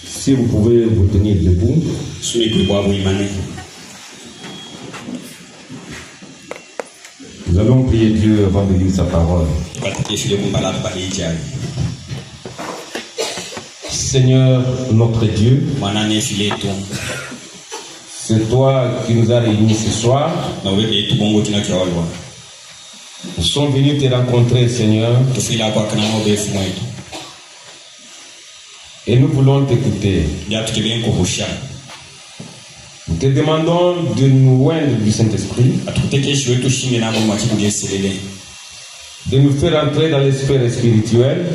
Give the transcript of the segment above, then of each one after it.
Si vous pouvez vous tenir debout. Nous allons prier Dieu avant de lire sa parole. Seigneur notre Dieu, c'est toi qui nous as réunis ce soir. Nous sommes venus te rencontrer, Seigneur, et nous voulons t'écouter. Nous te demandons de nous oindre du Saint-Esprit, de nous faire entrer dans les sphères spirituelles,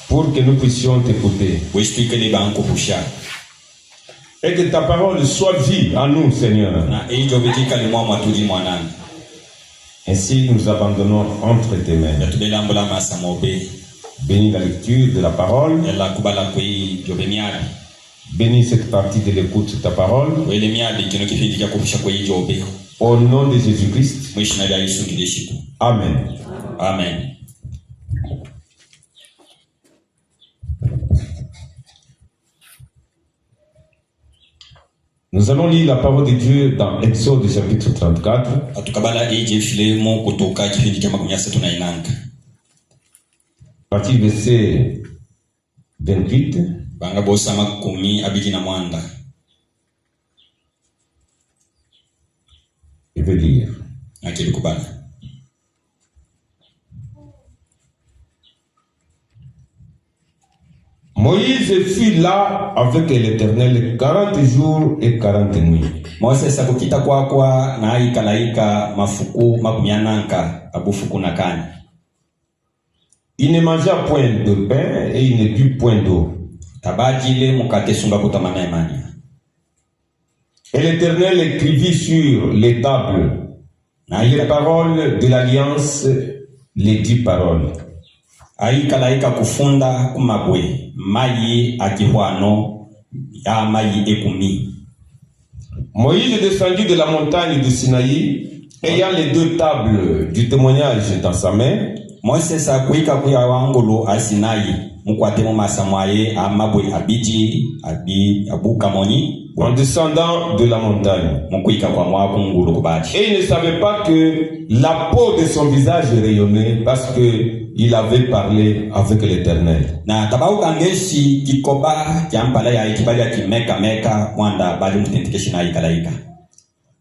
pour que nous puissions t'écouter. Et que ta parole soit vive en nous, Seigneur. Ainsi nous abandonnons entre tes mains. Bénis la lecture de la parole. Bénis cette partie de l'écoute de ta parole. Au nom de Jésus-Christ. Amen. Amen. Nous allons lire la parole de Dieu dans Exode chapitre 34. À partir du verset 28. Je vais lire. Moïse fut là avec l'Éternel 40 jours et 40 nuits. Il ne mangea point de pain et il ne but point d'eau. Et l'Éternel écrivit sur les tables les paroles de l'alliance, les 10 paroles. Aikalaika kufunda kumabwe mayi akihwano ya mayi ekumi. Moïse descendit de la montagne de Sinaï, ayant les 2 tables du témoignage dans sa main. Moses akuika kuya wangolo asinayi mukwatemo masamwaye amabwe abiji abukamoni en descendant de la montagne. Et il ne savait pas que la peau de son visage rayonnait parce que il avait parlé avec l'Éternel.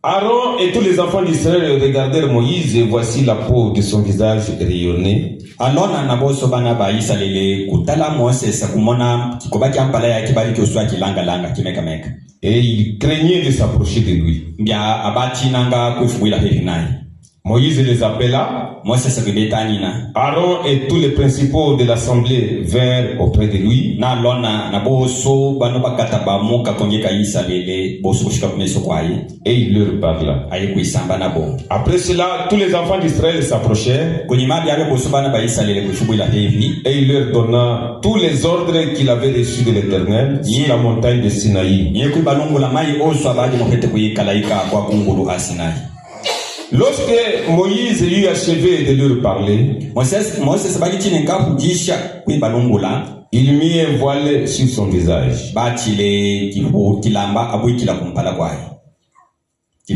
Aaron et tous les enfants d'Israël regardèrent Moïse et voici la peau de son visage rayonnait. Et il craignait de s'approcher de lui. Moïse les appela. Aaron et tous les principaux de l'assemblée vinrent auprès de lui. Et il leur parla. Après cela, tous les enfants d'Israël s'approchèrent. Et il leur donna tous les ordres qu'il avait reçus de l'Éternel sur la montagne de Sinaï. Lorsque Moïse eut achevé de leur parler, il mit un voile sur son visage.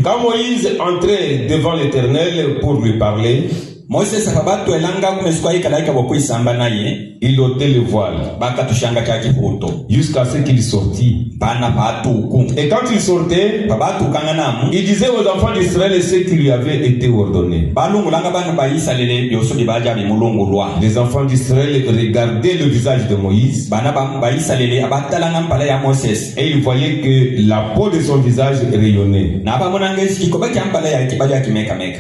Quand Moïse entrait devant l'Éternel pour lui parler, il ôtait le voile jusqu'à ce qu'il sortit. Et quand il sortait, il disait aux enfants d'Israël ce qui lui avait été ordonné. Les enfants d'Israël regardaient le visage de Moïse et ils voyaient que la peau de son visage rayonnait.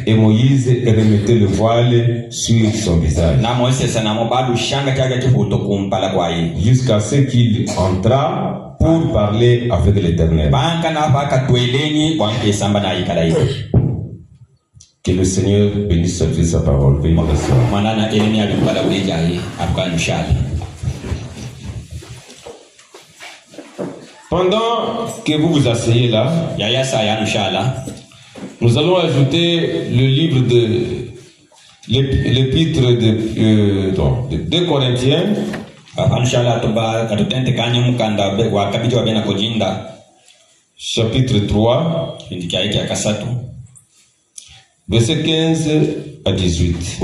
Et Moïse remettait le voile sur son visage jusqu'à ce qu'il entra pour parler avec l'Éternel. Que le Seigneur bénisse sa parole. Pendant que vous vous asseyez là, nous allons ajouter le livre de l'épître de 2 Corinthiens, chapitre 3, verset 15 à 18.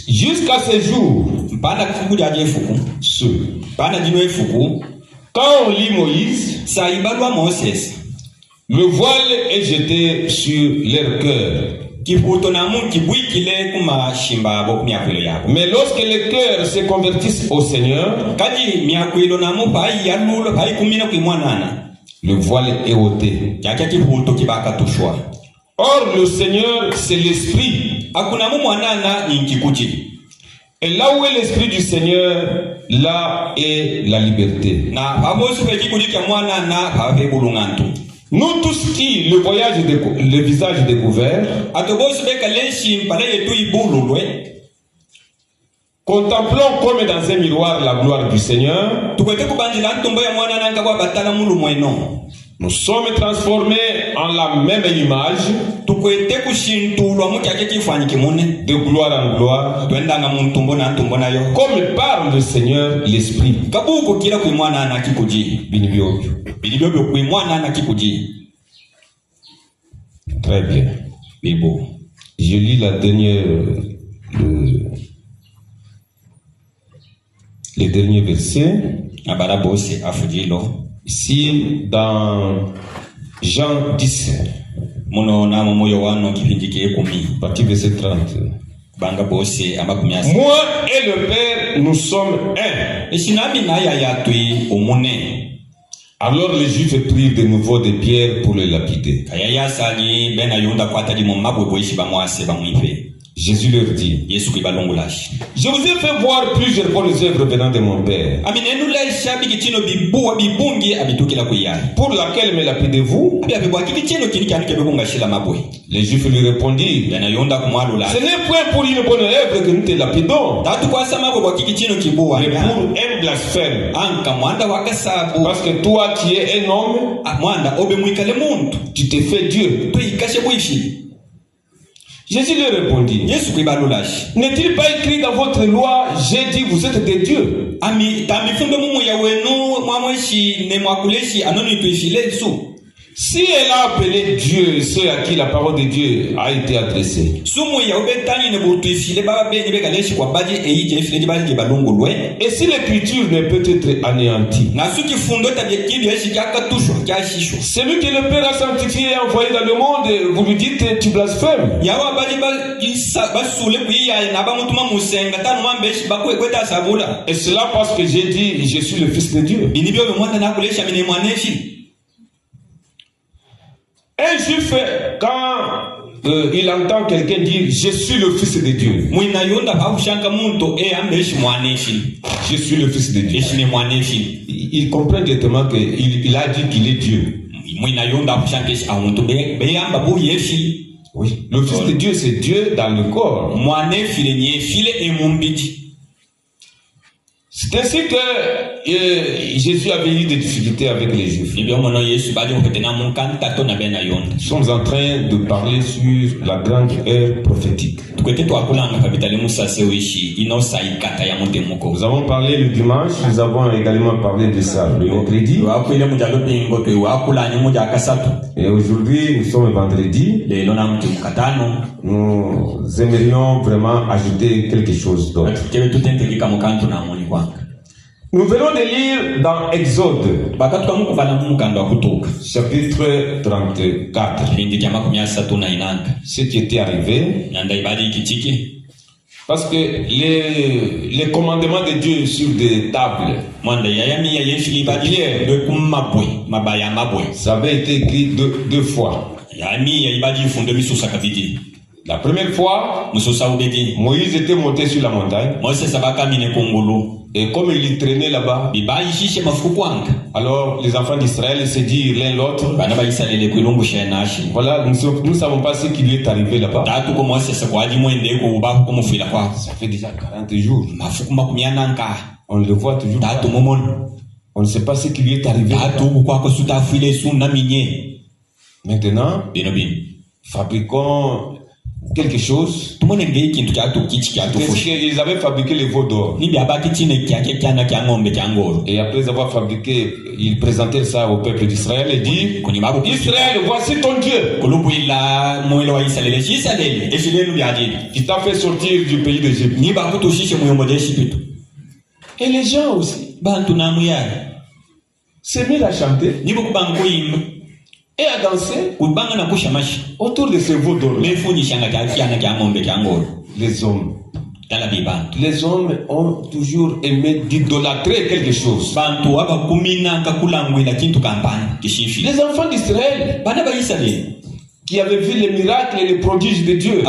Jusqu'à ce jour, quand on lit Moïse, le voile est jeté sur leur cœur. Mais lorsque les cœurs se convertissent au Seigneur, le voile est ôté. Or, le Seigneur, c'est l'Esprit. Et là où est l'Esprit du Seigneur, là est la liberté. Nous tous qui, le visage découvert, contemplons comme dans un miroir la gloire du Seigneur, nous sommes transformés en la même image, de gloire en gloire, comme parle le Seigneur, l'Esprit. Très bien. Je lis la dernière, les derniers versets. Ici, dans Jean 10, partie verset 30. Moi et le Père, nous sommes un. Alors les Juifs prirent de nouveau des pierres pour le lapider. Jésus leur dit, je vous ai fait voir plusieurs bonnes œuvres venant de mon Père. Pour laquelle me lapidez-vous? Les Juifs lui répondirent, ce n'est point pour une bonne œuvre que nous te lapidons, mais pour un blasphème. Parce que toi qui es un homme, tu te fais Dieu. Jésus lui répondit, n'est-il pas écrit dans votre loi, j'ai dit vous êtes des dieux? Si elle a appelé Dieu ceux à qui la parole de Dieu a été adressée, et si l'écriture ne peut être anéantie, celui que le Père a sanctifié et envoyé dans le monde, vous lui dites tu blasphèmes. Et cela parce que j'ai dit je suis le Fils de Dieu. Un juif, quand il entend quelqu'un dire je suis le Fils de Dieu, je suis le Fils de Dieu, il comprend directement qu'il a dit qu'il est Dieu. Oui, le Fils de Dieu, c'est Dieu dans le corps. C'est ainsi que Jésus avait eu des difficultés avec les Juifs. Nous sommes en train de parler sur la grande ère prophétique. Nous avons parlé le dimanche, nous avons également parlé de ça le mercredi. Et aujourd'hui, nous sommes vendredi. Nous aimerions vraiment ajouter quelque chose d'autre. Nous venons de lire dans Exode, chapitre 34, ce qui était arrivé. Parce que les commandements de Dieu sur des tables, ça avait été écrit deux fois. La première fois, Moïse était monté sur la montagne. Et comme il traînait là-bas, alors les enfants d'Israël se disent l'un l'autre, voilà, nous ne savons pas ce qui lui est arrivé là-bas. Ça fait déjà 40 jours. On le voit toujours pas. On ne sait pas ce qui lui est arrivé. Maintenant, fabriquons quelque chose. C'est qu'ils avaient fabriqué les veaux d'or. Et après avoir fabriqué, ils présentaient ça au peuple d'Israël et dit: Israël, voici ton Dieu qui t'a fait sortir du pays d'Égypte. Et les gens aussi s'est mis à chanter et à danser autour de ces veaux d'or. Les hommes ont toujours aimé d'idolâtrer quelque chose. Les enfants d'Israël qui avaient vu les miracles et les prodiges de Dieu,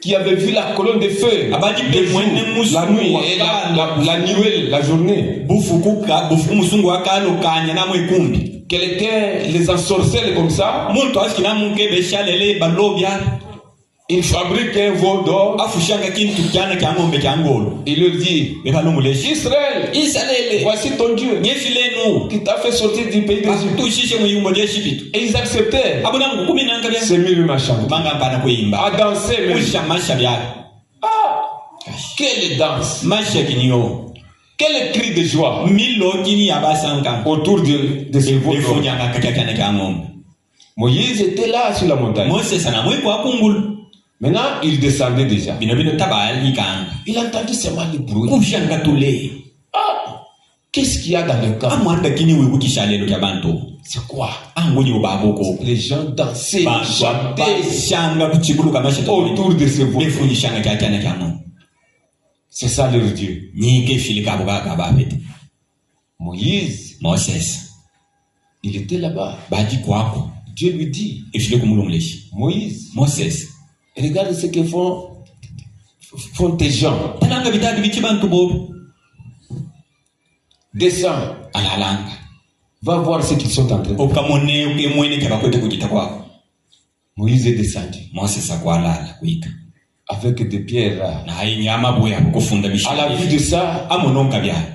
qui avaient vu la colonne de feu, la nuit et la nuée, la journée, quelqu'un les ensorcelle comme ça. Il fabrique un veau d'or. Il leur dit: Israël, voici ton Dieu qui t'a fait sortir du pays d'Égypte. Et ils acceptaient. C'est mieux à chanter, à danser même. Ah, quelle danse, quel cri de joie autour de ces veaux d'or. Moïse était là sur la montagne. Maintenant, il descendait déjà. Il a entendu seulement le bruit. Ah, qu'est-ce qu'il y a dans le camp? C'est quoi? Les gens dansaient, chantaient autour de ce veaux. C'est ça leur Dieu. Moïse, il était là-bas. Dieu lui dit: Moïse, regarde ce que font tes gens. Descends. Va voir ce qu'ils sont en train de faire. Moïse est descendu avec des pierres. À la vue de ça,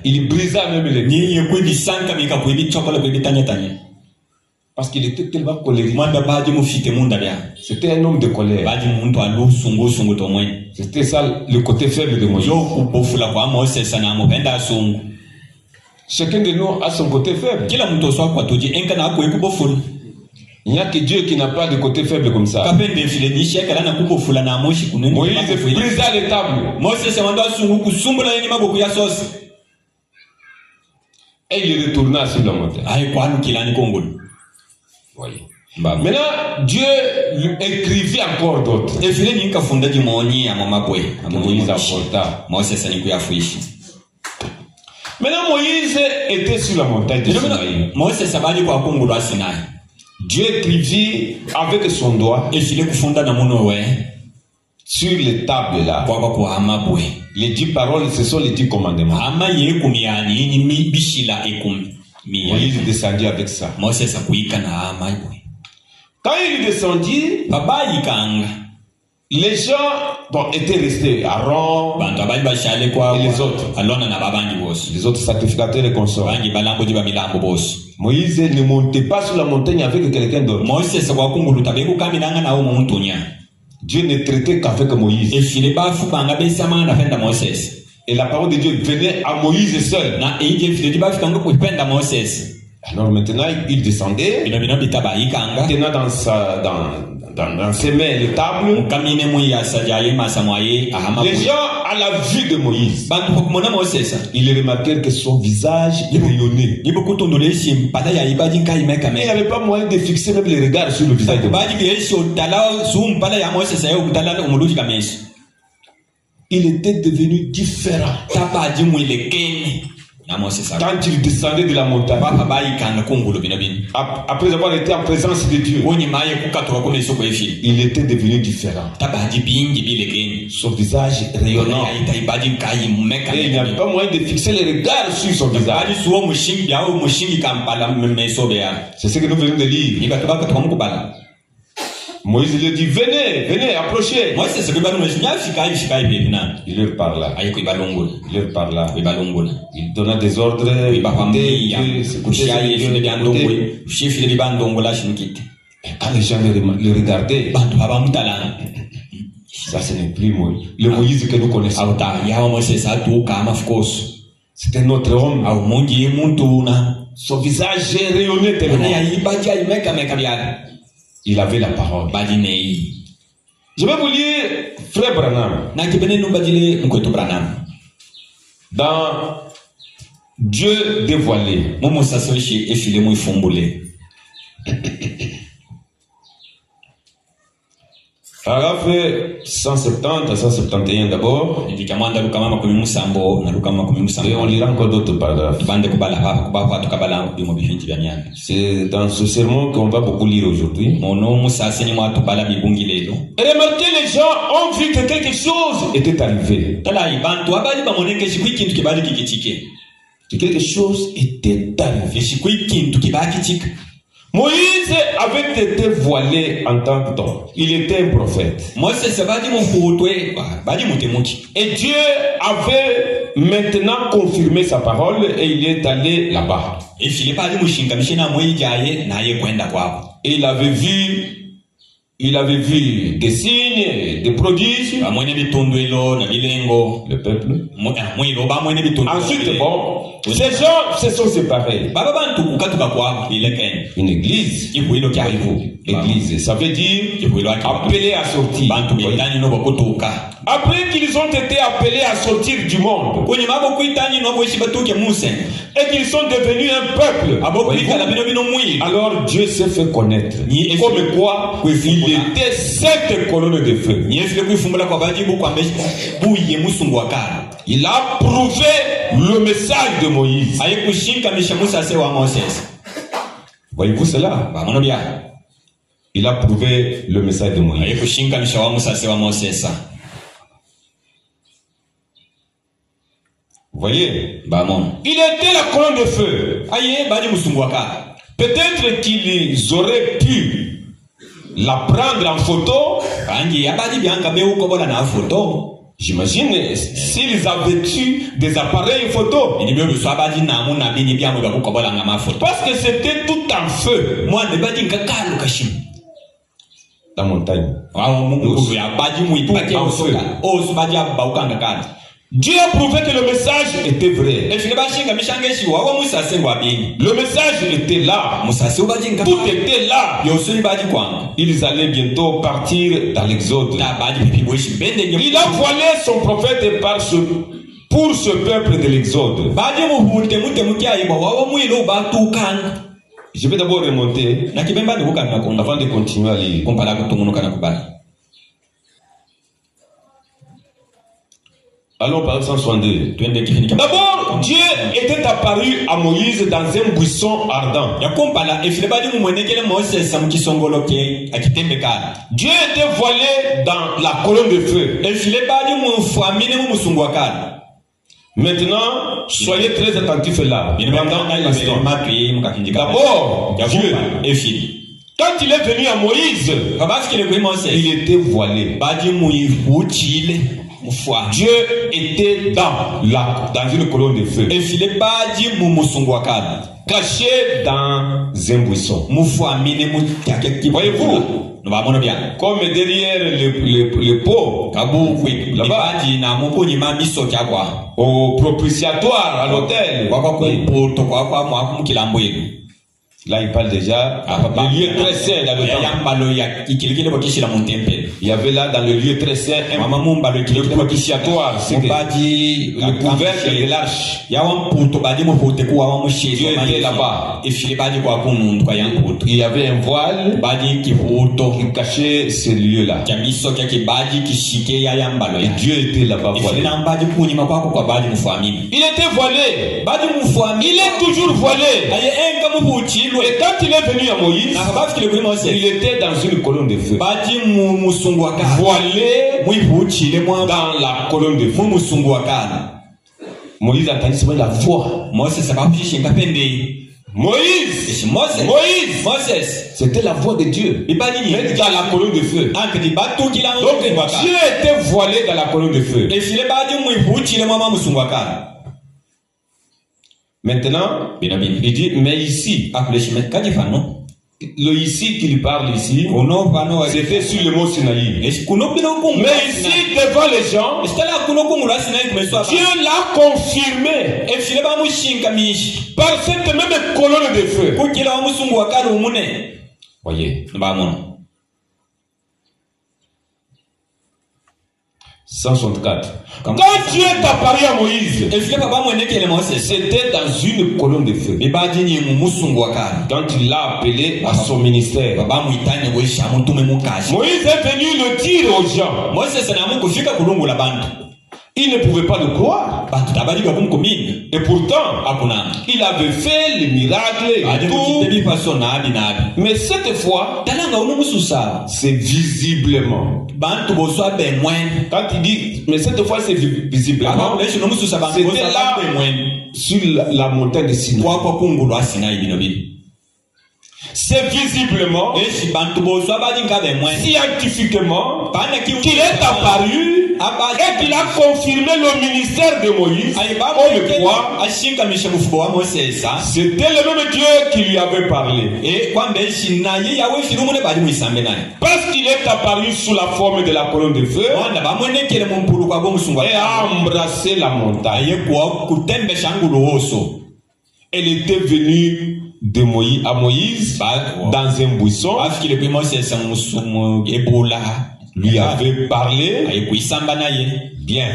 il brisa même les pierres. Parce qu'il était tellement colérique. C'était un homme de colère. C'était ça le côté faible de Moïse. Chacun de nous a son côté faible. Il n'y a que Dieu qui n'a pas de côté faible comme ça. Moïse brisa les tables. Et il retourna sur la montagne. Voyez. Maintenant, Dieu lui écrivit encore d'autres. Moïse apporta. Maintenant, Moïse était sur la montagne de Sinaï. Dieu écrivit avec son doigt sur les tables là. Les 10 paroles, ce sont les 10 commandements. Moïse descendit avec ça. Quand il descendit, les gens étaient restés. Aaron et les autres sacrificateurs et consorts. Moïse ne montait pas sur la montagne avec quelqu'un d'autre. Dieu ne traitait qu'avec Moïse. Et la parole de Dieu venait à Moïse seul. Alors maintenant, il descendait, tenant dans ses mains les tables. Les gens, à la vue de Moïse, ils remarquèrent que son visage rayonnait. Il n'y avait pas moyen de fixer même les regards sur le visage de Moïse. Il était devenu différent. Quand il descendait de la montagne, après avoir été en présence de Dieu, il était devenu différent. Son visage rayonnant. Et il n'y avait pas moyen de fixer les regards sur son visage. C'est ce que nous venons de lire. Moïse lui dit: venez, approchez. Il leur parla. Il donna des ordres. Quand les gens le regardaient, ça ce n'est plus le Moïse que nous connaissons. C'était notre homme. Son visage rayonnait tellement. Il avait la parole. Je vais vous lire Frère Branham. Dans Dieu dévoilé. Paragraphe 170 à 171 d'abord. Et on lira encore d'autres paragraphes. C'est dans ce sermon qu'on va beaucoup lire aujourd'hui. Et remarquez, les gens ont vu que quelque chose était arrivé. Que quelque chose était arrivé. Moïse avait été voilé en tant que temps. Il était un prophète. Et Dieu avait maintenant confirmé sa parole et il est allé là-bas. Et il avait vu des signes, des prodiges. Le peuple. Ensuite, bon, ces gens se sont séparés. Une église. Église, ça veut dire appelé à sortir. Après qu'ils ont été appelés à sortir du monde et qu'ils sont devenus un peuple, alors Dieu s'est fait connaître. Comme quoi, il était 7 colonnes de feu. Il a prouvé le message de Moïse. Voyez-vous cela? Il a prouvé le message de Moïse. Vous voyez? Il était la colonne de feu. Peut-être qu'ils auraient pu la prendre en photo. J'imagine s'ils avaient eu des appareils photo. Parce que c'était tout en feu. La montagne. Dieu a prouvé que le message était vrai. Le message était là. Tout était là. Ils allaient bientôt partir dans l'Exode. Il a voilé son prophète pour ce peuple de l'Exode. Je vais d'abord remonter avant de continuer à lire. Allons par 162. D'abord, Dieu était apparu à Moïse dans un buisson ardent. Dieu était voilé dans la colonne de feu. Maintenant, soyez très attentifs là. D'abord, Dieu, quand il est venu à Moïse, il était voilé. Dieu était dans une colonne de feu, caché dans un buisson. Voyez-vous, comme derrière le pot, là-bas, au propitiatoire, à l'autel. Là, il parle déjà du lieu très saint dans le temple. Il y avait là dans le lieu très saint le propitiatoire, c'était le couvercle de l'arche. Dieu était là-bas. Il y avait un voile qui cachait ce lieu-là. Et Dieu était là-bas voilé. Il était voilé. Il est toujours voilé. Et quand il est venu à Moïse, il était dans une colonne de feu. Voilé dans la colonne de feu. Moïse a entendu la voix. Moïse, c'était la voix de Dieu. Mais dans la colonne de feu. Donc Dieu était voilé dans la colonne de feu. Maintenant, il dit, mais ici, le ici qu'il parle ici, c'était sur le mont Sinaï. Mais ici, devant les gens, Dieu l'a confirmé par cette même colonne de feu. Voyez. 164. Quand Dieu est apparu à Moïse, c'était dans une colonne de feu. Quand il l'a appelé à son ministère, Moïse est venu le dire aux gens. Il ne pouvait pas le croire. Et pourtant, il avait fait les miracles et tout. Mais cette fois, c'est visiblement. Quand il dit, mais cette fois c'est visiblement, c'était là sur la montagne de Sinaï. C'est visiblement, scientifiquement, qu'il est apparu et qu'il a confirmé le ministère de Moïse. C'était le même Dieu qui lui avait parlé. Parce qu'il est apparu sous la forme de la colonne de feu et a embrassé la montagne. Elle était venue de Moïse à Moïse dans un buisson. Lui avait parlé. Bien.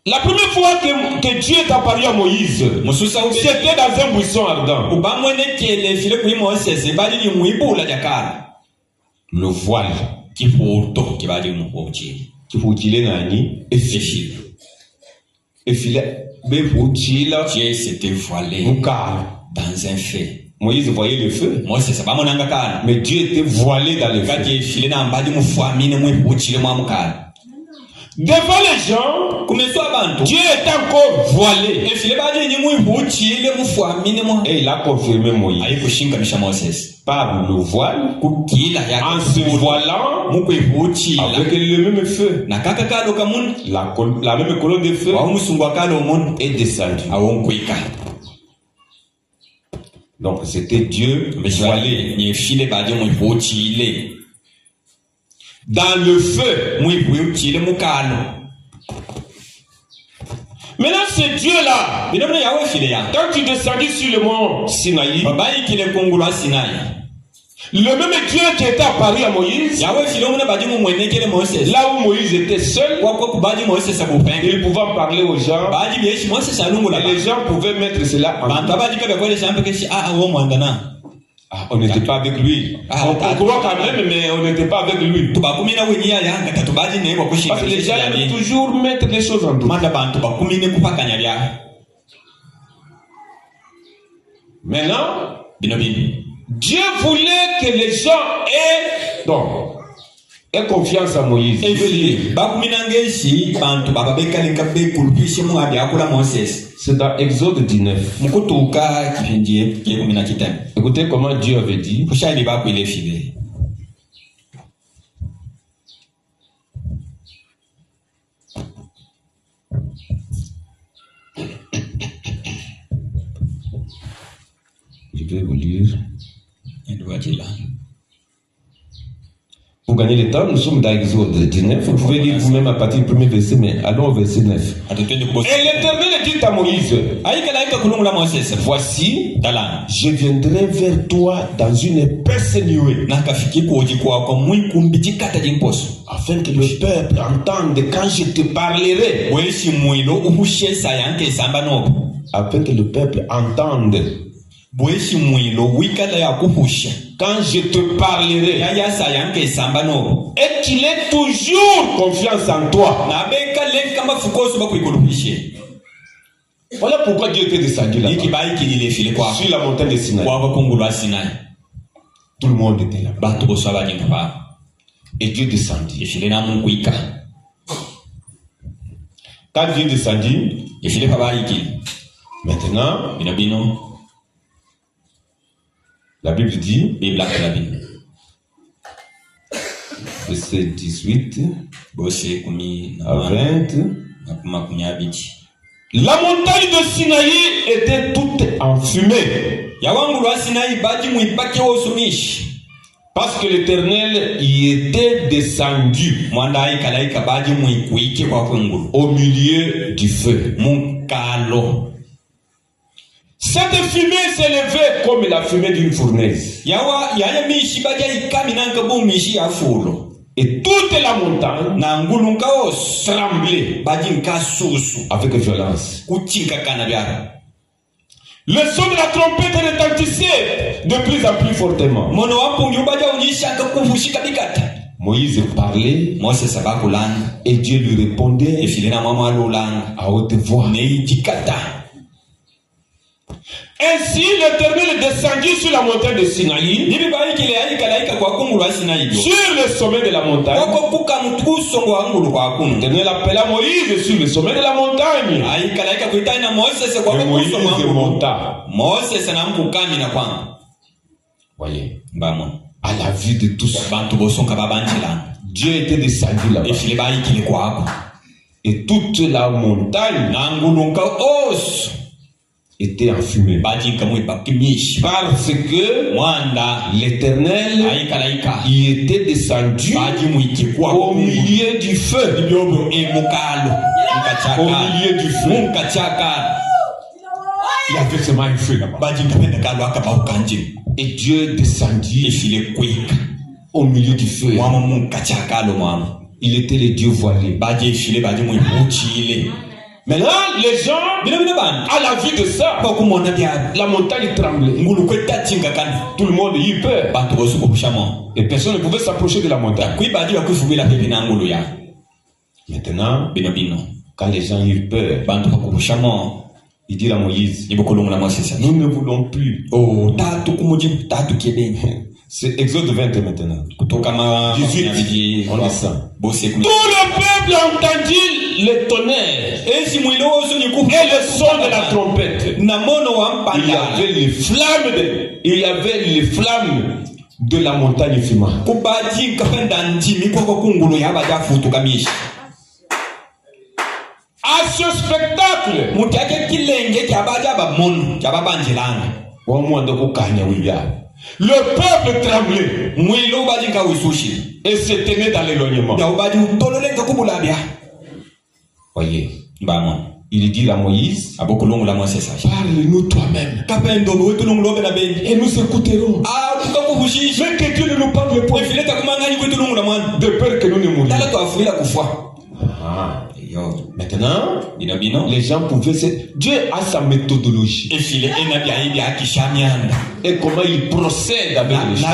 La première fois que Dieu est apparu à Moïse, c'était dans un buisson ardent. Le voile qui faut Dieu s'était voilé dans un feu. Moïse voyait le feu. Mais Dieu était voilé dans le feu. Devant les gens, Dieu est encore voilé. Et il a confirmé Moïse par le voile, en se voilant avec le même feu. La même colonne de feu est descendue. Donc c'était Dieu voilé. Dans le feu. Maintenant c'est Dieu là. Quand tu descendis sur le mont Sinaï, le même Dieu qui était apparu à Moïse, là où Moïse était seul, il pouvait en parler aux gens, et les gens pouvaient mettre cela en on n'était pas avec lui. On croit quand même, mais on n'était pas avec lui. Parce que les gens aiment toujours mettre les choses en doute. Maintenant, Dieu voulait que les gens aient confiance en Moïse. C'est dans Exode 19. Écoutez comment Dieu avait dit. Je vais vous lire. Pour gagner le temps, nous sommes dans Exode 19. Vous pouvez lire vous-même à partir du premier verset, mais allons au verset 9. Et l'Éternel dit à Moïse, voici, je viendrai vers toi dans une épaisse nuée, afin que le peuple entende quand je te parlerai. Afin que le peuple entende. Quand je te parlerai, et qu'il ait toujours confiance en toi. Voilà pourquoi Dieu était descendu là sur la montagne de Sinaï. Tout le monde était là. Et Dieu descendit. Quand Dieu descendit, maintenant, la Bible dit, verset 18 à 20, la montagne de Sinaï était toute enfumée. Parce que l'Éternel y était descendu au milieu du feu. Cette fumée s'élevait comme la fumée d'une fournaise. Et toute la montagne tremblait avec violence. Le son de la trompette retentissait de plus en plus fortement. Moïse parlait et Dieu lui répondait à haute voix. Ainsi l'Éternel descendit sur la montagne de Sinaï, sur le sommet de la montagne. L'Éternel appela Moïse sur le sommet de la montagne. Et Moïse monta. Voyez, à la vue de tous, Dieu était descendu là-bas. Et toute la montagne était enfumée. Parce que l'Éternel y était descendu au milieu du feu. Au milieu du feu. Il y avait seulement un feu là-bas. Et Dieu descendit au milieu du feu. Il était le Dieu voilé. Maintenant, les gens, à la vue de ça, la montagne tremblait. Tout le monde y eut peur. Et personne ne pouvait s'approcher de la montagne. Maintenant, quand les gens eurent peur, il dit à Moïse, nous ne voulons plus. C'est Exode 20 maintenant. 18, on descend. Tout le peuple entendit le tonnerre et le son de la trompette. Il y avait les flammes de la montagne fumante. À ce spectacle, le peuple tremblait et se tenait dans l'éloignement. Voyez, il dit à Moïse, parle-nous toi-même et nous écouterons. Mais que Dieu ne nous parle pas de peur que nous ne mourions. Maintenant, les gens pouvaient se... Dieu a sa méthodologie. Et comment il procède avec les gens.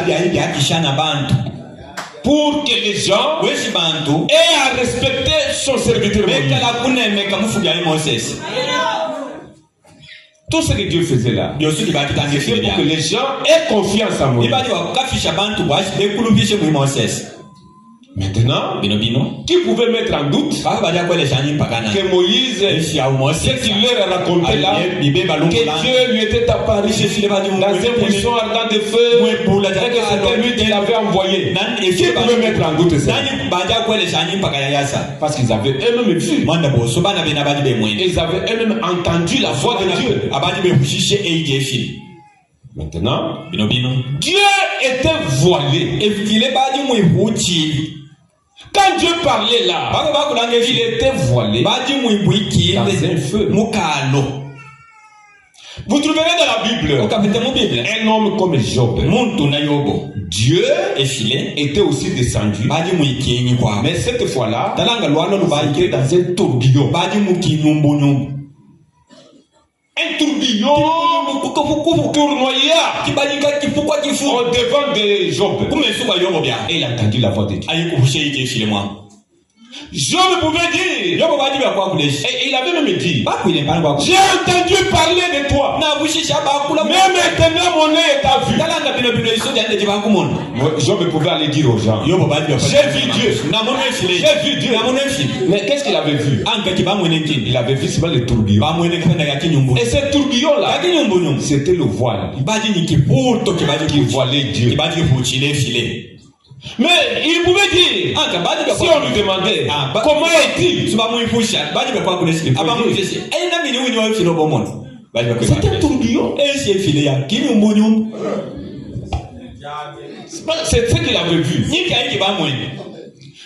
Pour que les gens aient à respecter son serviteur Moïse. Tout ce que Dieu faisait là, c'est pour que les gens aient confiance en Moïse. Maintenant, qui pouvait mettre en doute que Moïse, ce qu'il leur a raconté là, que Dieu lui était apparu dans un buisson ardent de feu, et que c'était lui qui l'avait envoyé. Qui pouvait mettre en doute ça? Parce qu'ils avaient eux-mêmes vu. Ils avaient eux-mêmes entendu la voix de Dieu. Maintenant, Dieu était voilé. Quand Dieu parlait là, il était voilé dans un feu. Vous trouverez dans la Bible un homme comme Job. Dieu était aussi descendu, mais cette fois-là, il était dans un tourbillon. Un tourbillon tournoyant au devant de Job. Et il a entendu la voix de Dieu. Job pouvait dire, et il avait même dit, j'ai entendu parler de toi, mais maintenant mon œil t'a vu. Job pouvait aller dire aux gens, j'ai vu Dieu, j'ai vu Dieu. Mais qu'est-ce qu'il avait vu? Il avait vu seulement le tourbillon. Et ce tourbillon là, c'était le voile qui voilait Dieu. Mais il pouvait dire, si on lui demandait, comment est-il? C'est un tourbillon. C'est ce qu'il avait vu.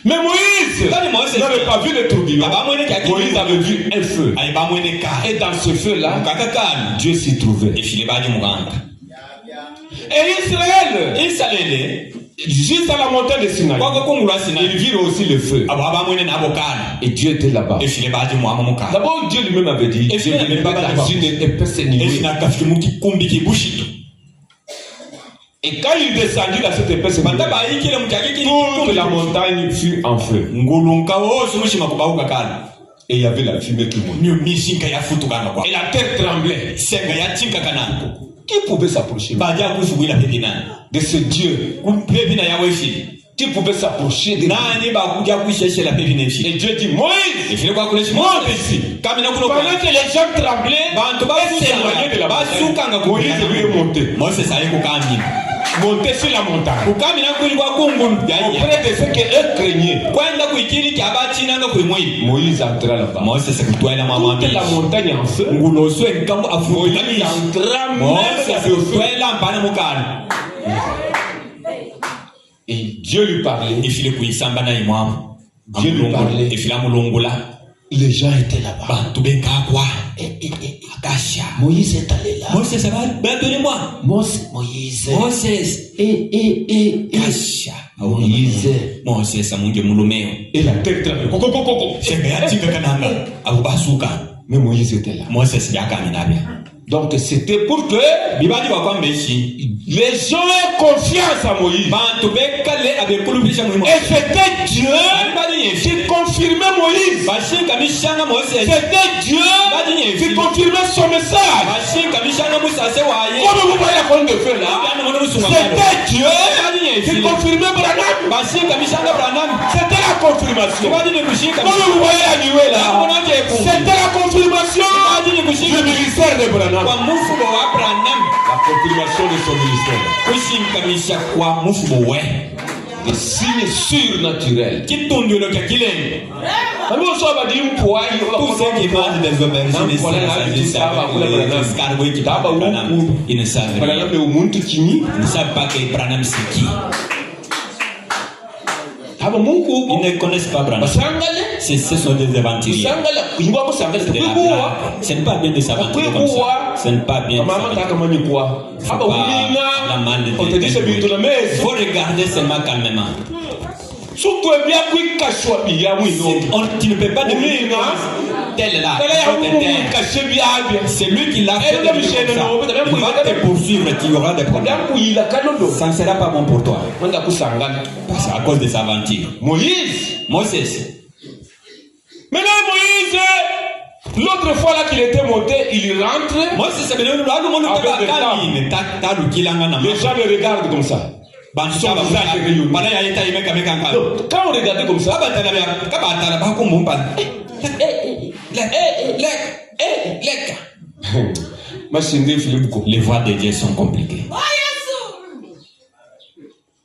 Mais Moïse n'avait pas vu le tourbillon. Moïse avait vu un feu. Et dans ce feu-là, Dieu s'y trouvait. Et Israël, juste à la montagne de Sinaï, ils virent aussi le feu. Et Dieu était là-bas. D'abord, Dieu lui-même avait dit, je ne vais pas dans une épaisse nuée. Et quand il descendit dans cette épaisse nuée, toute la montagne fut en feu. Et il y avait la fumée qui montait. Et la terre tremblait. Qui pouvait s'approcher de ce Dieu? Qui pouvait s'approcher de lui? Et Dieu dit, Moïse, monte ici. Pendant que les gens tremblaient, et s'éloignaient de la montagne, Moïse lui est monté. Monter sur la montagne. Auprès de ceux qu'eux craignaient. Moïse entra là-bas. Toute la montagne en feu. Moïse entra et Dieu lui parlait. Dieu lui parlait. Les gens étaient là-bas. Moïse est allé là. Moïse. Et la terre tremblait. Mais Moïse était là. Donc c'était pour que les gens aient confiance à Moïse. Et c'était Dieu qui confirmait Moïse. C'était Dieu qui confirmait son message. Comme vous voyez la colonne de feu là, c'était Dieu qui confirmait Branham. C'était la confirmation. Comme vous voyez la nuée là, c'était la confirmation du ministère de Branham. La confirmation de son ministère. Des signes surnaturels. Tout ce qui parle des aubergines, ils ne savent pas que Branham c'est qui. Ils ne connaissent pas Branham. Ce sont des aventuriers. Ce n'est pas bien de s'aventurer comme ça. Ce n'est pas bien de s'aventurer. Il faut regarder seulement calmement. Tu ne peux pas devenir tel là. C'est lui qui l'a fait. Il va te poursuivre, tu auras des problèmes. Ça ne sera pas bon pour toi. C'est à cause des aventures. Moïse. Maintenant Moïse, l'autre fois là qu'il était monté, il rentre. Les gens le regardent comme ça. Quand on regardait comme ça, les voix de Dieu sont compliquées.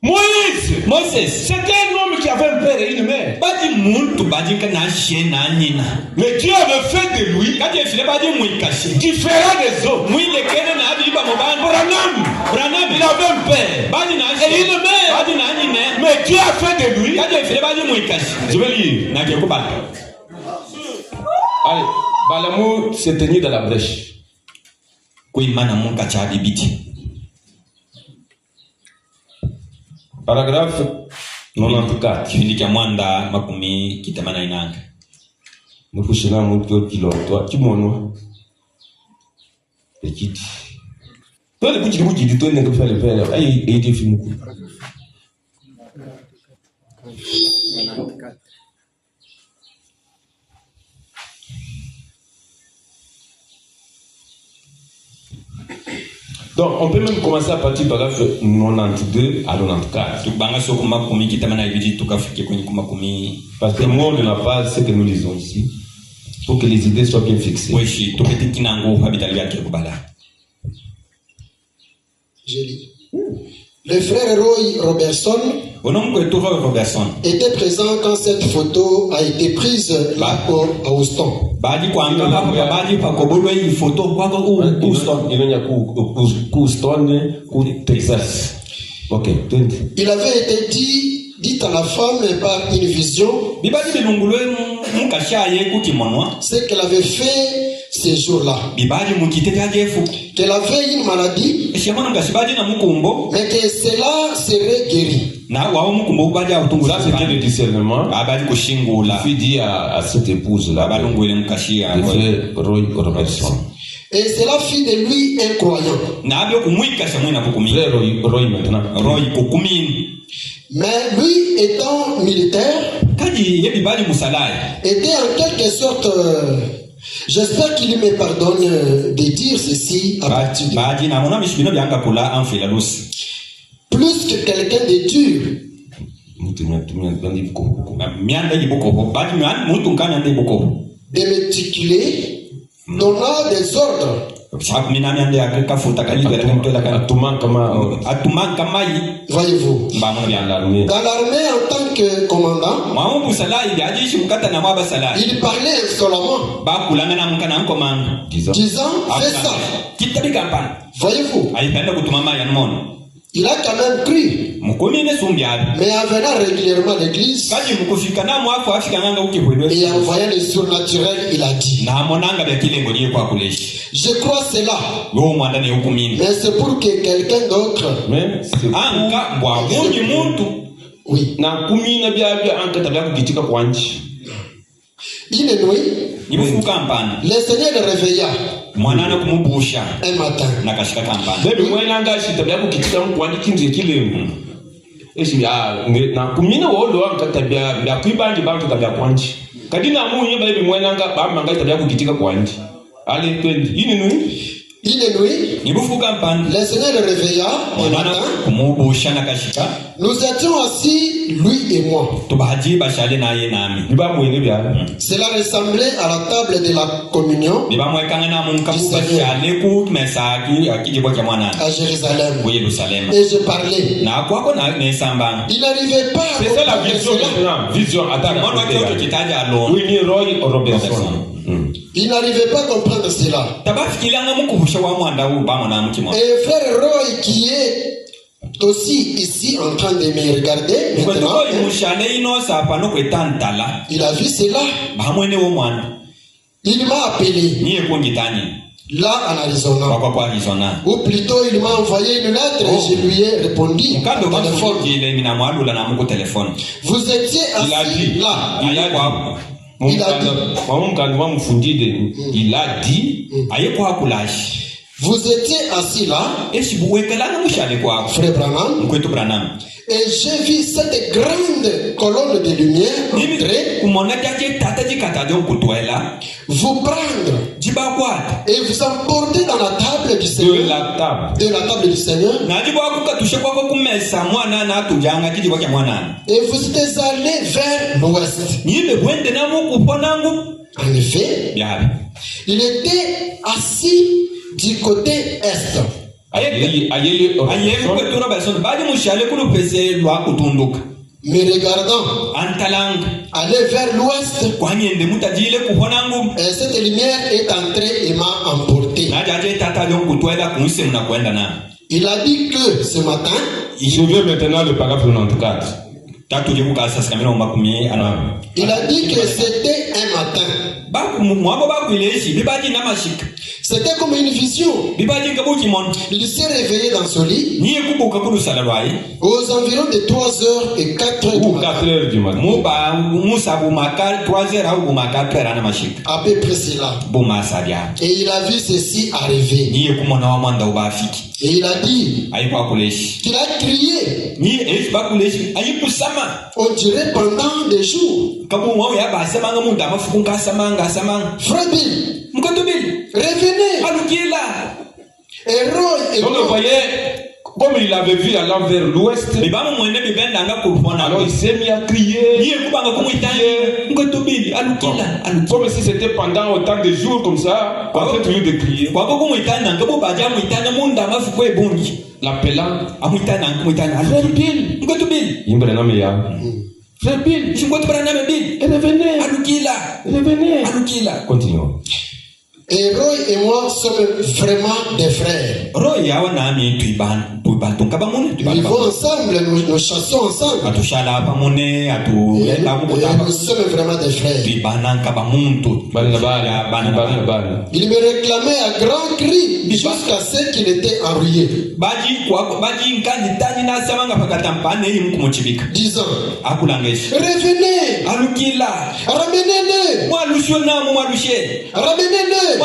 Moïse, c'était un homme qui avait un père et une mère. Mais Dieu avait fait de lui différent des autres. Branham, il avait un père et une mère. Mais Dieu a fait de lui. Je vais lire. Allez, Balamou s'est tenu dans la brèche. Paragraphe 94. Mufushina muto kilotwa kimono. Ekiti. Tole bujiri bujiri tole ngo fele fele. Ayi ede fimuku. Donc, on peut même commencer à partir du paragraphe 92 à 94. Parce que moi, on n'a pas ce que nous lisons ici. Pour que les idées soient bien fixées. Je lis. Le frère Roy Robertson était présent quand cette photo a été prise là à Houston. Texas. Ok. Il avait été dit à la femme par une vision ce qu'elle avait fait ces jours-là. Qu'elle avait une maladie, mais que cela serait guéri. Ça, c'était le discernement. Il dit à cette épouse-là, le frère Roy Robertson. Et cela fit de lui un croyant. Frère Roy maintenant. Mais lui, étant militaire, était en quelque sorte... j'espère qu'il me pardonne de dire ceci à partir de... Plus que quelqu'un de dur. De méticuler, donnant des ordres. Voyez-vous, dans l'armée en tant que commandant, il parlait insolemment, disant fais ça. Voyez-vous, il a quand même cru, mais en venant régulièrement à l'église et en voyant le surnaturel, il a dit je crois cela, mais c'est pour que quelqu'un d'autre. Oui. Une nuit, le Seigneur le réveilla un matin. Une nuit, le Seigneur le réveilla un matin. Nous étions assis, lui et moi. Cela ressemblait à la table de la communion à Jérusalem. Et je parlais. Il n'arrivait pas à... C'est ça la vision maintenant. Vision. Il n'arrivait pas à comprendre cela. Et frère Roy qui est aussi ici en train de me regarder maintenant, il a vu cela. Il m'a appelé là en Arizona, ou plutôt il m'a envoyé une lettre et je lui ai répondu au téléphone. Vous étiez assis là. Il a dit, vous étiez assis là, frère Branham, et j'ai vu cette grande colonne de lumière entrer, vous prendre et vous emporter dans la table du Seigneur. De la table du Seigneur. Et vous êtes allé vers l'ouest. En effet, il était assis du côté est. Mais regardant, aller vers l'ouest, et cette lumière est entrée et m'a emporté. Il a dit que ce matin, je veux maintenant le paragraphe 94. Il a dit que c'était un matin. C'était comme une vision. Il s'est réveillé dans son lit aux environs de 3h et 4h du matin. À peu près cela. Et il a vu ceci arriver. Et il a dit qu'il a crié. On dirait pendant des jours. Frère Bill, revenez. Et Roy et donc vous voyez, Comme il avait vu allant vers l'ouest, alors il s'est mis à crier. Comme si c'était pendant autant de jours comme ça, en fait, au lieu de crier. L'appelant, Frère Bill, Frère Bill, revenez. Continuons. Et Roy et moi sommes vraiment des frères. Nous vivons ensemble, nous chassons ensemble. Et nous sommes vraiment des frères. Il me réclamait à grands cris jusqu'à ce qu'il était enrayé. Disant, revenez, ramenez-le, ramenez-le.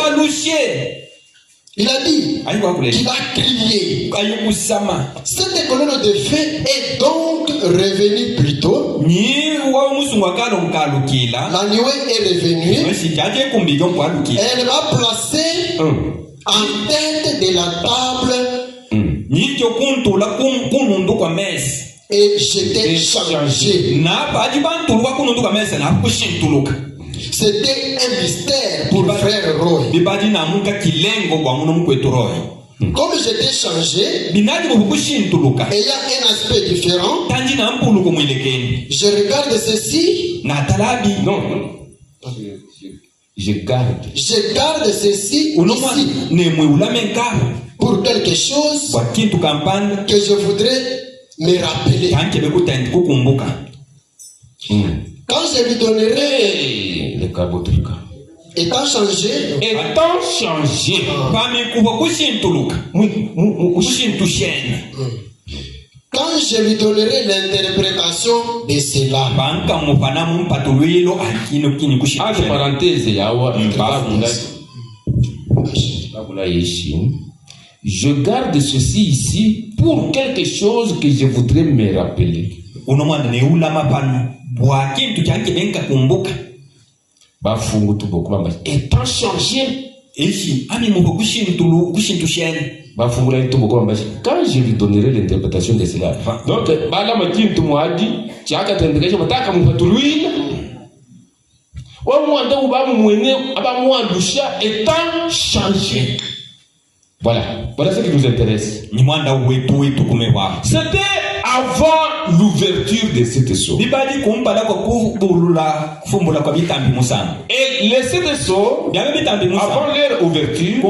Il a dit, il a crié. Cette colonne de feu est donc revenue plus tôt. La nuée est revenue. Elle m'a placé en tête de la table. Et j'étais changé. C'était un mystère pour le frère Roy. Comme j'étais changé, ayant un aspect différent, je regarde ceci. Non. Je garde ceci ici pour quelque chose que je voudrais me rappeler. Quand je lui donnerai étant changé, quand je lui donnerai l'interprétation de cela, entre parenthèses, je garde ceci ici pour quelque chose que je voudrais me rappeler. Étant changé, quand je lui donnerai l'interprétation de cela. Donc, étant changé. Voilà ce qui nous intéresse. C'était avant l'ouverture de cette sceau. Et les sept sceaux, avant leur ouverture,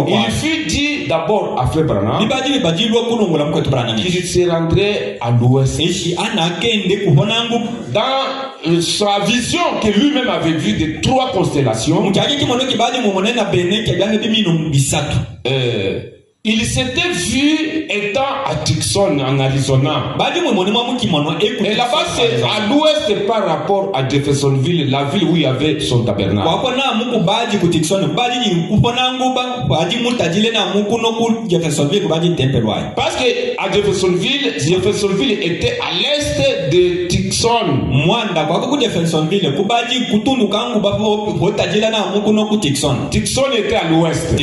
il fut dit d'abord à Frère Branham qu'il se rendrait à l'ouest. Dans sa vision que lui-même avait vue de 3 constellations, il s'était vu étant à Tucson en Arizona. Et là-bas, c'est à l'ouest par rapport à Jeffersonville, la ville où il y avait son tabernacle. Parce que à Jeffersonville était à l'est de Tucson. Tucson était à l'ouest.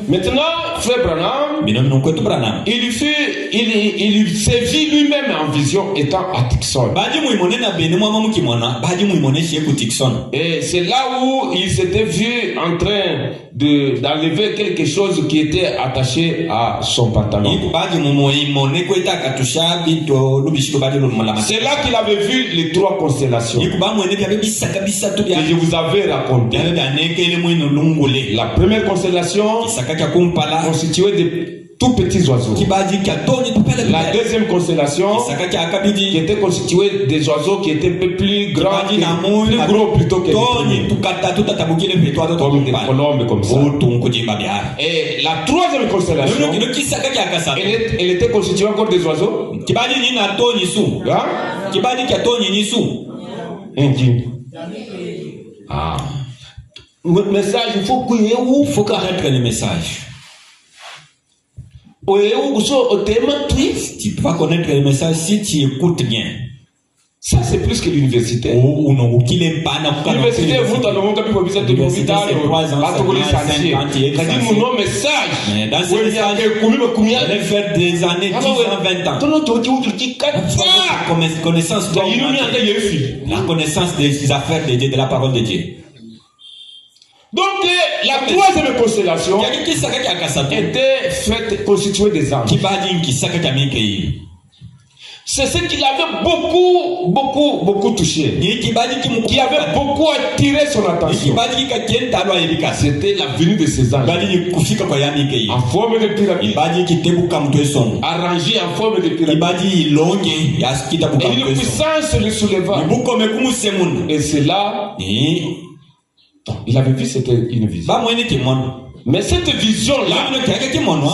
Maintenant, Frère Branham, il s'est vu lui-même en vision étant à Tucson. Et c'est là où il s'était vu en train d'enlever quelque chose qui était attaché à son pantalon. C'est là qu'il avait vu les 3 constellations que je vous avais raconté. La première constellation constituée de tout petits oiseaux. La deuxième constellation qui était constituée des oiseaux qui étaient un peu plus grands, plus gros plutôt que les colombes comme ça. Et la troisième constellation, elle était constituée encore des oiseaux. Ah. Message, il faut connaître le message. Tu peux pas connaître le message si tu écoutes bien. Ça, c'est plus que l'université. L'université, vous dans le monde, quand vous visitez l'hôpital, vous message. Dans ce message, vous allez faire des années, 10 ans, 20 ans. Connaissance la connaissance des affaires de Dieu, de la parole de Dieu. Donc, la troisième constellation était constituée des anges. C'est ce qui l'avait beaucoup touché. Qui avait beaucoup attiré son attention. C'était la venue de ces anges. En forme de pyramide. Arrangé en forme de pyramide. Et une puissance le souleva. Et c'est là. Il avait vu, c'était une vision. Mais cette vision-là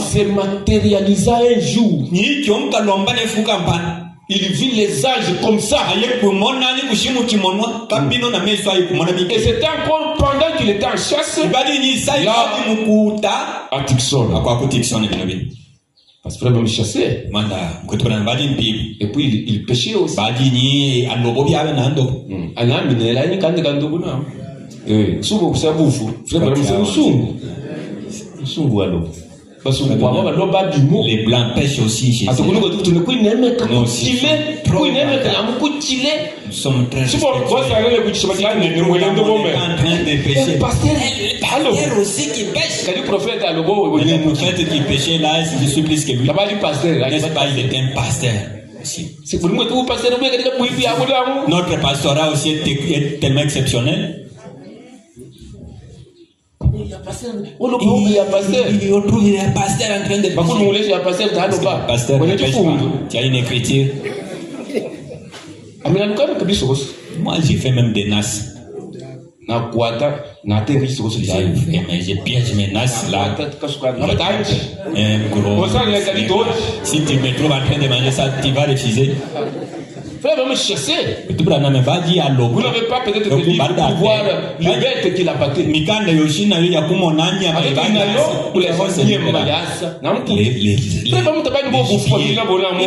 s'est matérialisée un jour. Il vit les anges comme ça. Et c'était encore pendant qu'il était en chasse. Là, à Tixon. Parce que frère, il chassait. Et puis il pêchait aussi. Les blancs pêchent aussi chez eux. Nous sommes très respectueux. Pasteur aussi qui pêche. Le prophète qui pêchait là, je suis plus que lui. N'est-ce pas, il était un pasteur aussi. Notre pastorat aussi est tellement exceptionnel. Il y a pasteur en train de pasteur tu as une écriture. Moi j'ai fait même des nasses. J'ai piège mes nasses là. Si tu me trouves en train de manger ça, tu vas refuser. Frère, va me chasser. Vous n'avez pas peut-être le livre pour voir les bêtes qu'il a battues. Il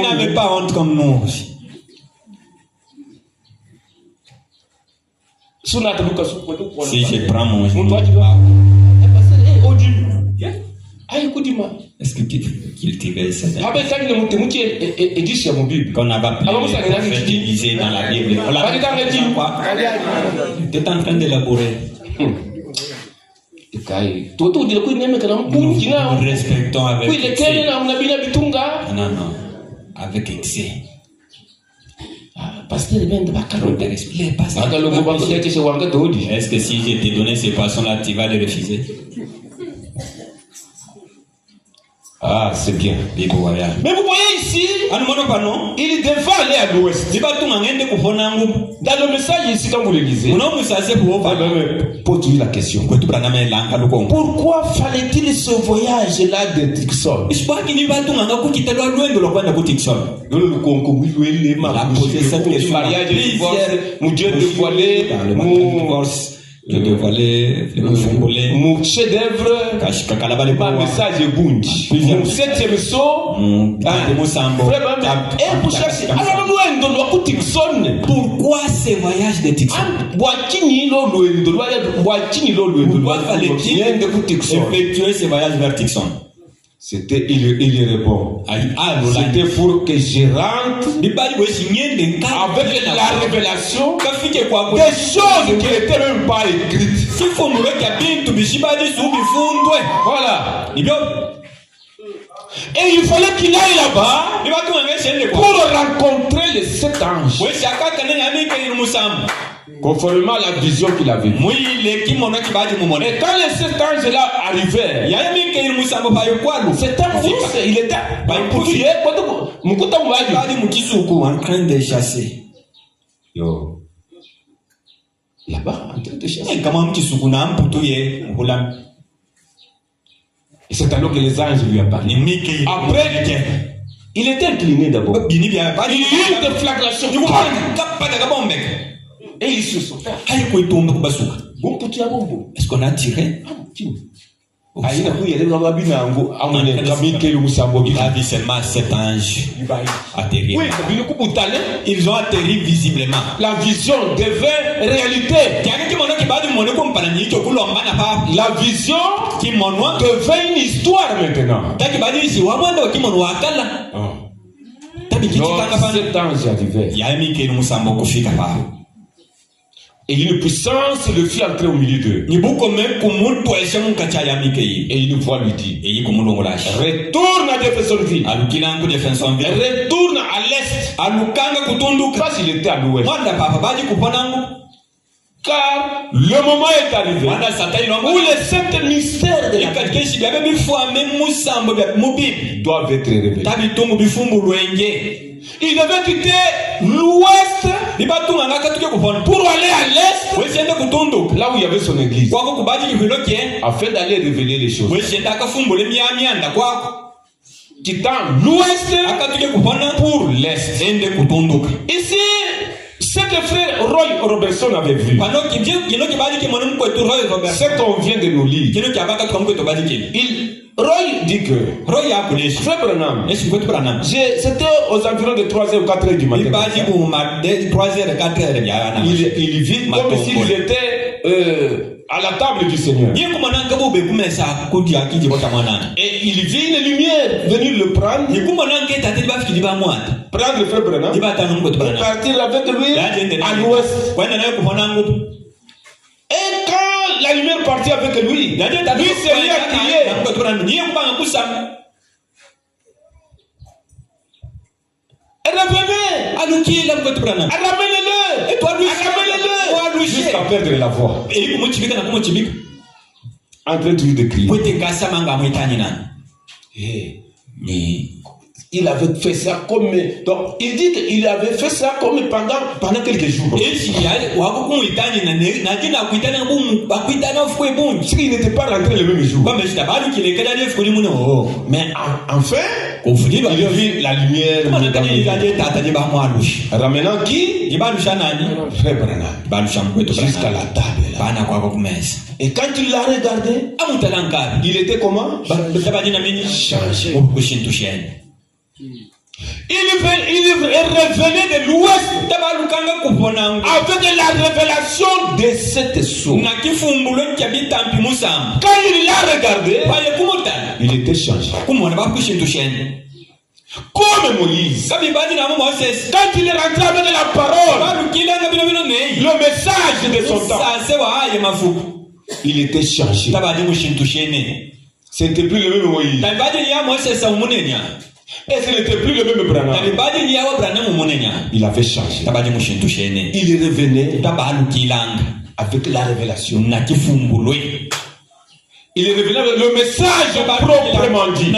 n'avait pas honte comme nous. Si je prends mon est-ce qu'il tirait ça? Qu'on n'a pas utilisé dans la Bible. Tu es en train d'élaborer. Nous respectons avec excès. Non, avec excès. Est-ce que si je te donnais ces poissons-là, tu vas les refuser? Ah, c'est bien. Mais vous voyez ici, il devait aller à l'ouest. Dans le message ici, quand vous le lisez, posez la question. Pourquoi fallait-il ce voyage-là de Tixon? Je dévoilais mon chef-d'œuvre, ma message est bon. Mon septième saut, pourquoi ces voyages de Tixon? Pourquoi fallait-il effectuer ces voyages vers Tixon? C'était, il répond. C'était pour que je rentre avec la révélation des choses qui n'étaient même pas écrites. Voilà. Et il fallait qu'il aille là-bas pour rencontrer les 7 anges. Conformément à la vision qu'il avait. Et quand les 7 anges-là arrivèrent, cet ange, il était en train de chasser. Là-bas, en train de chasser. Et c'est alors que les anges lui ont parlé. Après, il était incliné d'abord. Il y a eu des flagellations. Et il se sauta. Est-ce qu'on a tiré? Il a vu seulement 7 anges atterrir. Ils ont atterri visiblement. La vision devint réalité. La vision devint une histoire maintenant. Lorsque cet ange arrivait, et une puissance le fit entrer au milieu d'eux. Et une voix lui dit, retourne à Jeffersonville. Retourne à l'est. Parce qu'il était à l'ouest. Car le moment est arrivé où les 7 mystères de la doivent être révélés. Il devait quitter l'ouest pour aller à l'est, là où il y avait son église, afin d'aller révéler les choses. Quittant l'ouest pour l'est. Ici, cet frère Roy Robertson avait vu. C'est qu'on vient de nous lire. Roy dit que frère Branham, c'était aux environs de 3h ou 4h du matin. Il vit comme s'ils étaient à la table du Seigneur. Et il vit une lumière venir le prendre. Prendre le frère Branham et partir avec lui à l'ouest. Et quand la lumière partit avec lui, lui s'est mis à crier. Revenez! Ramenez-le! Jusqu'à perdre la voix. En train de crier. Il avait fait ça comme... Donc, il dit qu'il avait fait ça comme pendant quelques jours. Il n'était pas rentré le même jour. Mais enfin, il a vu la lumière. Ramenant qui? Frère Branham. Jusqu'à la table. Et quand il l'a regardé, il était comment? Changé. Il revenait de l'ouest avec la révélation de cette source. Quand il l'a regardé, il était changé. Comme Moïse, quand il est rentré avec la parole, le message de son temps, il était changé. Ce n'était plus le même Moïse. Et ce n'était plus le même Branham. Il avait changé. Il revenait avec la révélation. Il est revenu avec le message proprement dit.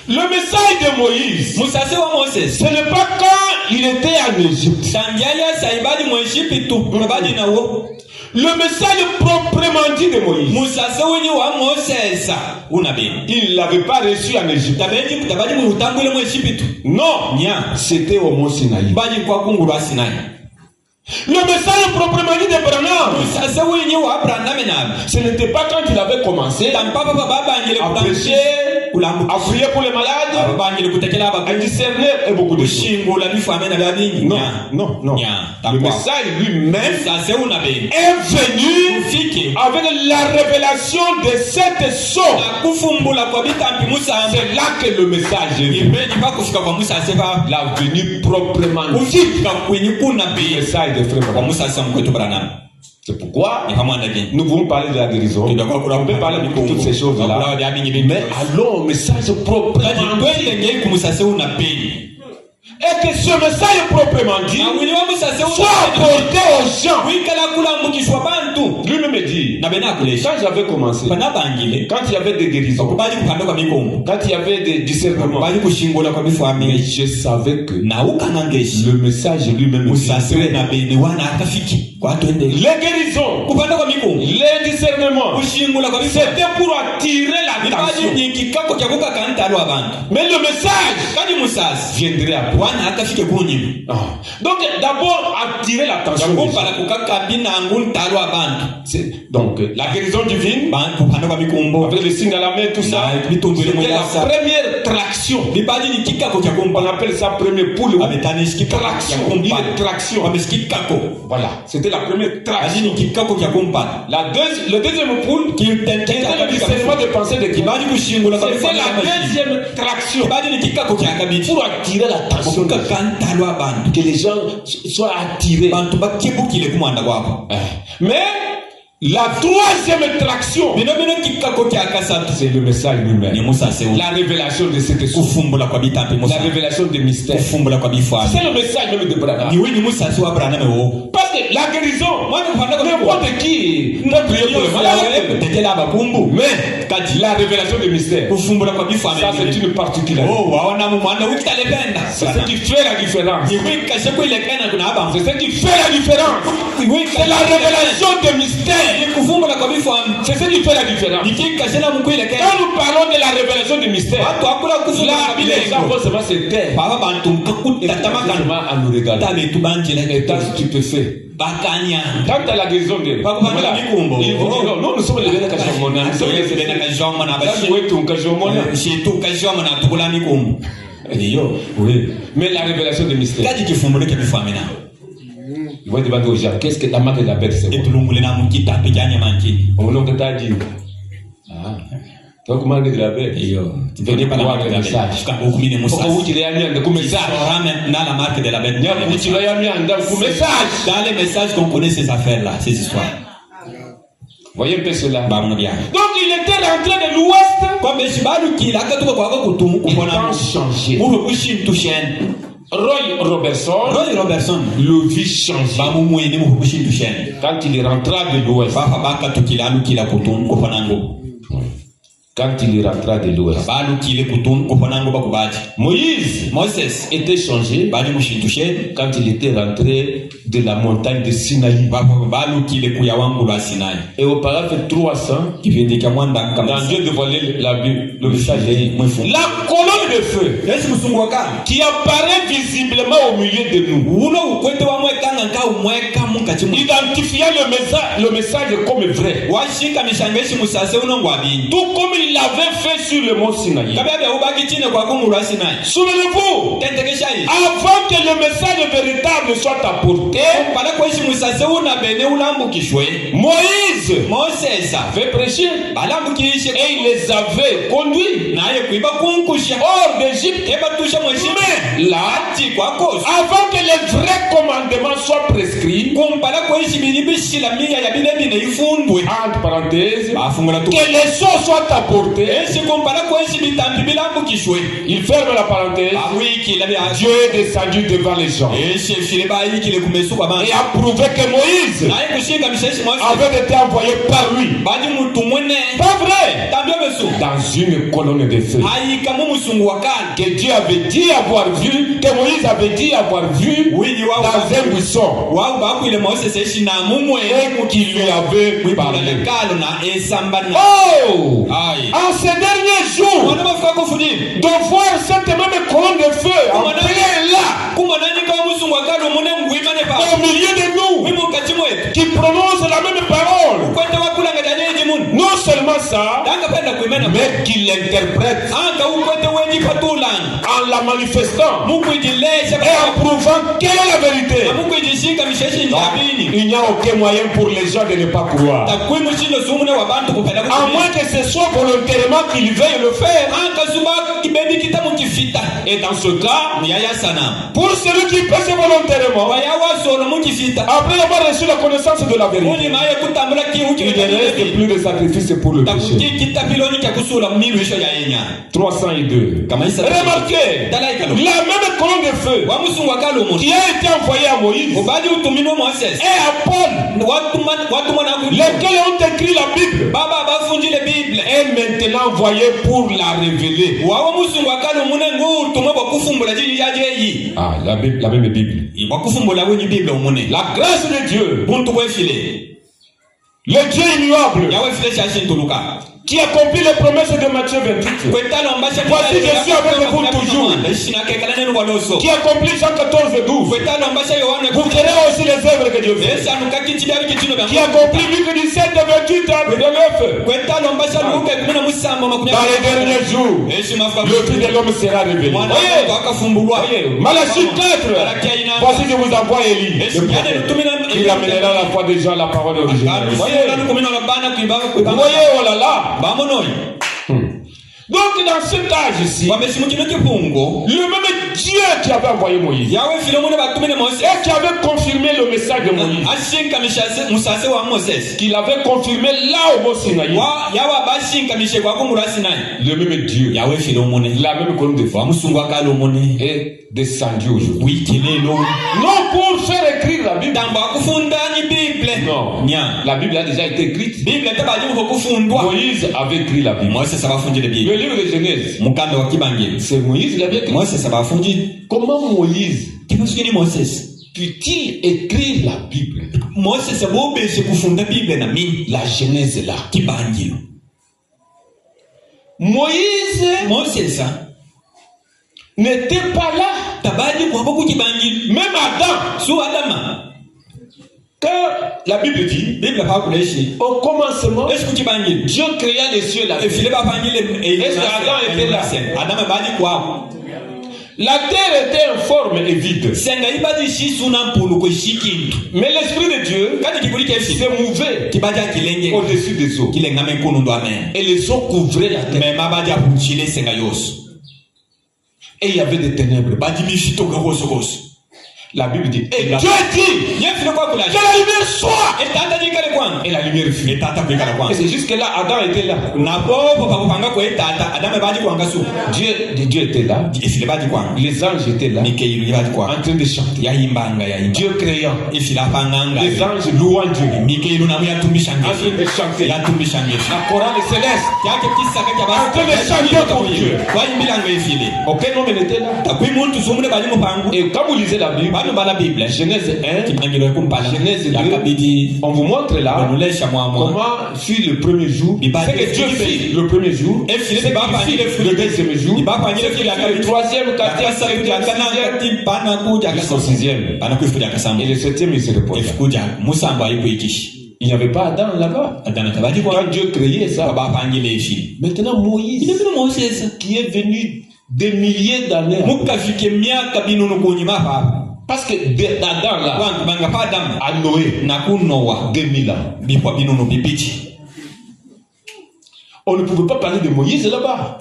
Le message de Moïse, ce n'est pas quand il était en Égypte. Le message proprement dit de Moïse, il ne l'avait pas reçu en Égypte. Non, c'était au mont Sinaï. Le message proprement dit de Branham, ce n'était pas quand il avait commencé à prêcher, à prier pour les malades, à discerner et beaucoup de choses. Non. Le message lui-même est venu avec la révélation de cette source. C'est là que le message est venu. La venue proprement dit. Le message de frère Branham. C'est pourquoi nous voulons parler de la guérison. On peut parler de toutes ces choses-là. Mais allons au message proprement dit. Et que ce message proprement dit soit apporté aux gens. Lui-même dit, quand j'avais commencé, quand il y avait des guérisons, quand il y avait des discernements, mais je savais que le message lui-même les guérisons, les discernements, c'était pour attirer l'attention. Mais le message viendrait après. Donc d'abord attirer l'attention. Donc, la guérison divine, avec le signe à la main, tout ça, c'était la première traction. On appelle ça première poule. Traction. Voilà, c'était la première traction. Le deuxième poule, qui était le discernement de pensée de Dieu, c'était la deuxième traction. Pour attirer l'attention des gens. Que les gens soient attirés. Mais la troisième traction, c'est le message lui-même. La révélation de cette esprit. La révélation des mystères. C'est le message même de Branham. Parce que la guérison, n'importe qui peut prier pour le malade. Mais la révélation des mystères, ça c'est une particularité. C'est ce qui fait la différence. C'est ce qui fait la différence. C'est la révélation des mystères. C'est ce qui fait la différence. Quand nous parlons de la révélation du mystère, là, les gens vont seulement se taire. Seulement à nous regarder. Et t'as stupéfait. Quand t'as la guérison de voilà, ils vont dire non, nous sommes les Bénaka Jomona. Nous sommes les Bénaka Jomona. Oui. Mais la révélation du mystère. Il va demander aux gens, qu'est-ce que ta marque de la bête c'est? On l'a t'a dit. Ah. Donc, marque de la bête. Tu venais pas voir le message. Pourquoi vous tirez un lien de message? La marque de la bête. Vous tirez un lien de message. Dans les messages qu'on connaît ces affaires-là, ces histoires. Voyez un peu cela. Donc il était rentré de l'ouest. Comme il a changé. Roy Robertson le vit changer. Quand il rentra de l'ouest. Quand il rentra de l'ouest. Moïse était changé quand il était rentré de la montagne de Sinaï. Et au paragraphe 300, quand Dieu dévoilait le message, la colonne de feu qui apparaît visiblement au milieu de nous, identifiant le message comme vrai. Tout comme il l'avait fait sur le mont Sinaï. Souvenez-vous, avant que le message véritable soit apporté, Moïse avait prêché et il les avait conduits hors d'Égypte. Mais là, avant que les vrais commandements soient prescrits, entre parenthèses, que les choses soient apportées, il ferme la parenthèse. Dieu est descendu devant les gens et a prouvé que Moïse avait été envoyé par lui. Pas vrai? Dans une colonne de feu que Dieu avait dit avoir vu, que Moïse avait dit avoir vu dans un buisson et qui lui avait parlé. Oh! En ces derniers jours, de voir cette même colonne de feu en plein là, au milieu de nous, qui prononce la même parole. Non seulement ça, mais qu'il l'interprète en la manifestant et en prouvant quelle est la vérité. Il n'y a aucun moyen pour les gens de ne pas croire, à moins que ce soit volontairement qu'ils veuillent le faire. Et dans ce cas, pour celui qui peut se volontairement, après avoir reçu la connaissance de la vérité, il ne reste plus de sacrifice pour le péché. 302. Remarquez, la même colonne de feu qui a été envoyée à Moïse et à Paul, lesquels ont écrit la Bible, est maintenant envoyée pour la révéler. Ah, la même Bible. La grâce de Dieu, le Dieu immuable, qui accomplit les promesses de Matthieu 28. Voici je suis avec vous toujours. Qui accomplit Jean 14, 12. Vous verrez aussi les œuvres que Dieu fait. Qui accomplit Luc 17, 28 à 29. Dans les derniers jours, le Fils de l'homme sera révélé. Voyez, Malachie 4. Voici je vous envoie Élie. Il amènera la foi des gens à la parole originale. Voyez, oh là là. Donc dans cet âge ici, le même Dieu qui avait envoyé Moïse et qui avait confirmé le message de Moïse, qu'il avait confirmé là au Mont Sinaï, le même Dieu, la même colonne de feu est descendu aujourd'hui. Non pour faire écrire la Bible. Non, la Bible a déjà été écrite. Moïse avait écrit la Bible. Le livre de Genèse, c'est Moïse qui l'avait écrit. Comment Moïse peut-il écrire la Bible? La Genèse est là. Moïse n'était pas là. Même Adam. Quand la Bible dit, au commencement, Dieu créa les cieux et la terre. Est-ce qu'Adam était là? La terre était informe et vide. Mais l'Esprit de Dieu s'est mouvé au-dessus des eaux. Et les eaux couvraient la terre. Et il y avait des ténèbres. La Bible dit, et Dieu dit, que la lumière soit. Et la lumière fut. Et c'est juste que là, Adam était là. Dieu était là. Les anges étaient là. En train de chanter. Dieu créant. Les anges louant Dieu. En train de chanter. La chorale céleste. En train de chanter pour Dieu. Aucun homme n'était là. Et quand vous lisez la Bible, Genèse 1, Genèse 2, on vous montre là comment fut le premier jour. C'est que Dieu fit le premier jour, c'est qu'il fit le deuxième jour, c'est qu'il fit le troisième, quatrième, cinquième, jusqu'au sixième. Et le septième, il se repose. Il n'y avait pas Adam là-bas. Quand Dieu créait ça. Maintenant Moïse, qui est venu des milliers d'années, parce que d'Adam là à Noé 2000 ans. On ne pouvait pas parler de Moïse là-bas.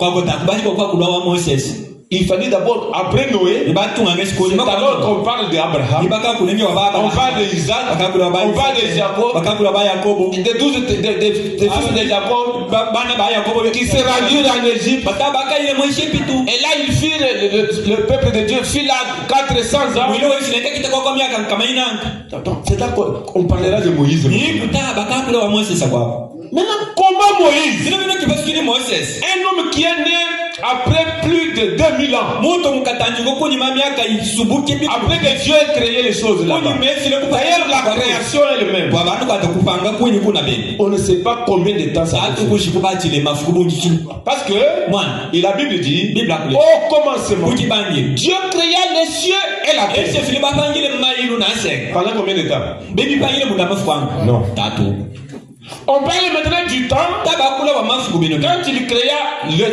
Il fallait d'abord, après Noé, c'est alors qu'on parle d'Abraham, on parle d'Isaac, on parle de Jacob, des 12 des fils de Jacob qui se rendirent en Égypte. Et là, il fit le peuple de Dieu fit là 400 ans. C'est là qu'on parlera de Moïse. Maintenant, comment Moïse, un homme qui est né après plus de 2000 ans, après que Dieu ait créé les choses là-bas, d'ailleurs la création elle-même, on ne sait pas combien de temps ça a été. Parce que la Bible dit, au commencement, Dieu créa les cieux et la terre. Pendant combien de temps? Non. On parle maintenant du temps quand il créa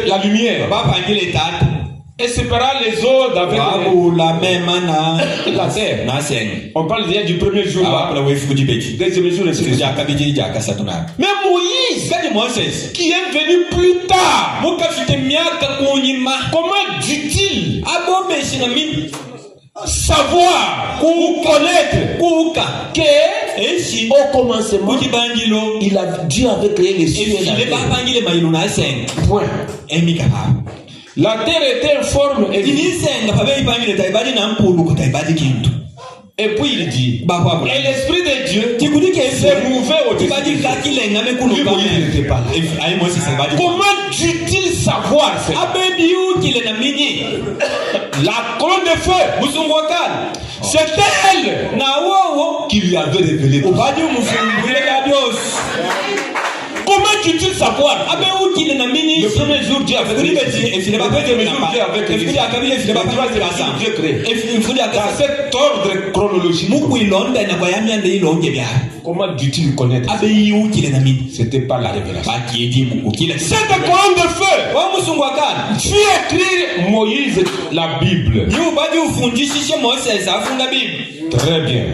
la lumière et sépara les eaux d'avec la terre. On parle déjà du premier jour, deuxième jour, mais Moïse, qui est venu plus tard, comment dit-il savoir ou connaître que au commencement Dieu avait créé les cieux et la terre. Point. La terre était informe et et puis il dit, et l'Esprit de Dieu s'est mouvé au-dessus. Lui, il n'était pas là. Comment dut-il savoir ça? La colonne de feu, c'est elle qui lui avait révélé. Comment comment tu savoir? Le premier jour, Dieu a fait Dieu dans cet ordre chronologique. Comment dit-il connaître? C'était pas la révélation. C'est un colonne de feu. Tu écris Moïse la Bible. Très bien.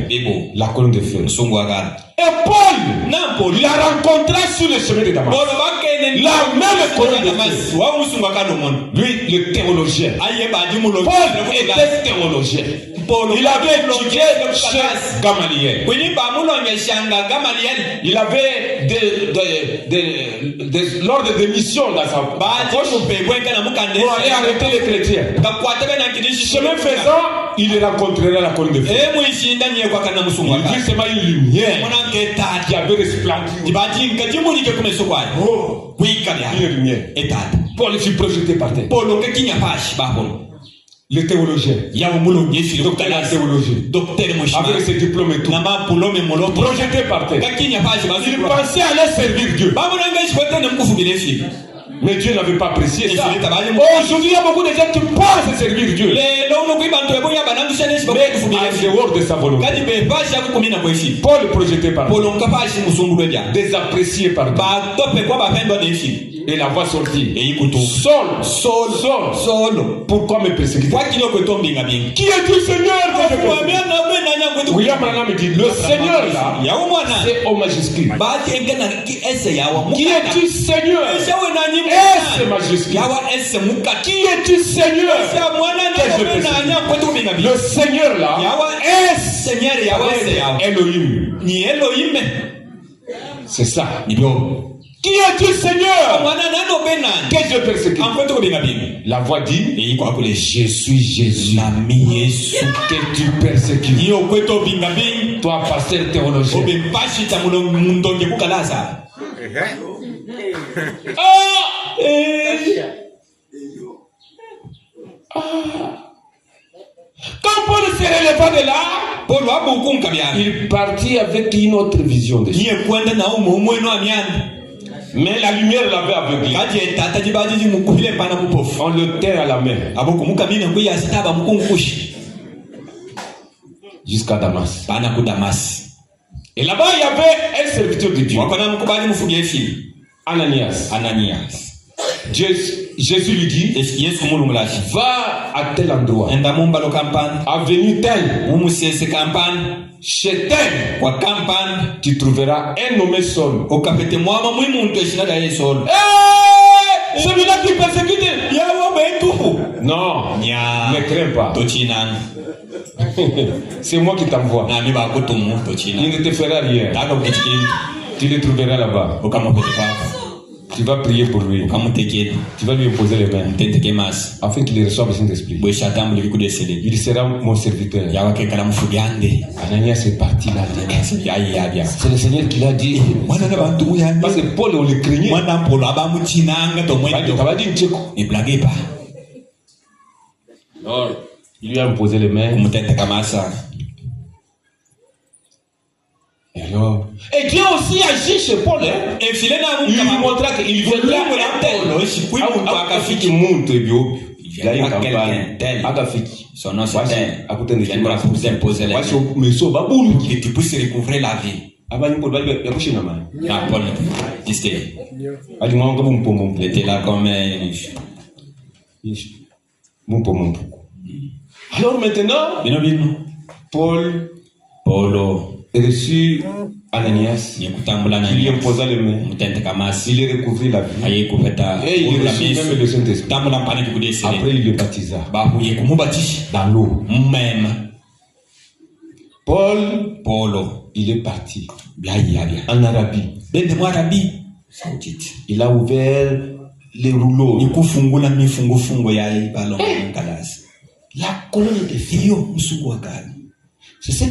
La colonne de feu. Et Paul, il a rencontré sur le chemin de Damas la même colonne de feu. Lui, le théologien. Paul était théologien. Il avait étudié chez Gamaliel. Il avait l'ordre de mission dans sa poche pour aller arrêter les chrétiens. Chemin faisant, il rencontrerait la colonne de feu. Il vit seulement une lumière qui avait resplendi. Une lumière. Paul fut projeté par terre. Le théologien, avec ses diplômes et tout, projeté par terre. Il pensait aller servir Dieu. Mais Dieu n'avait pas apprécié ça. Aujourd'hui, il y a beaucoup de gens qui pensent servir Dieu, mais en dehors de sa volonté. Paul projeté par Dieu, désapprécié par Dieu. Et la voix sortit. Saul, pourquoi me persécuter? Qui es-tu, Seigneur? William Branham me dit, le Seigneur là, c'est au majuscule. Qui es-tu, Seigneur? S majuscule. Qui es-tu, Seigneur? Le Seigneur là, S Elohim. C'est ça. Qui es-tu, Seigneur? Que je persécute. La voix dit, je suis Jésus. Que tu persécutes. Toi, pasteur théologien. Quand Paul se releva de là, il partit avec une autre vision de Dieu. Mais la lumière l'avait aveuglé. On le tient à la main. Jusqu'à Damas. Et là-bas, il y avait un serviteur de Dieu. Ananias. Jésus lui dit, va à tel endroit, avenue telle, chez tel, tu trouveras un nommé Saul. Celui-là qui persécute. Non, ne crains pas. C'est moi qui t'envoie. Il ne te fera rien. Tu le trouveras là-bas. Tu vas prier pour lui. Tu vas lui imposer les mains afin qu'il reçoive le Saint-Esprit. Il sera mon serviteur. Ananias est parti là. C'est le Seigneur qui l'a dit. Parce que Paul, on le craignait. Il lui a imposé les mains. Et Dieu aussi agit chez Paul. Il lui montra qu'il viendra à Paul. Il a une campagne. Son nom c'était viendra vous imposer les mains. Que tu puisses recouvrir la vie. Paul il était là comme alors maintenant, Paul reçut Ananias, il lui imposa les mains, il est recouvert la vie, et il reçut même le Saint-Esprit. Après il le baptisa dans l'eau. Paul, il est parti en Arabie. Il a ouvert les rouleaux. La colonne de feu. C'est ce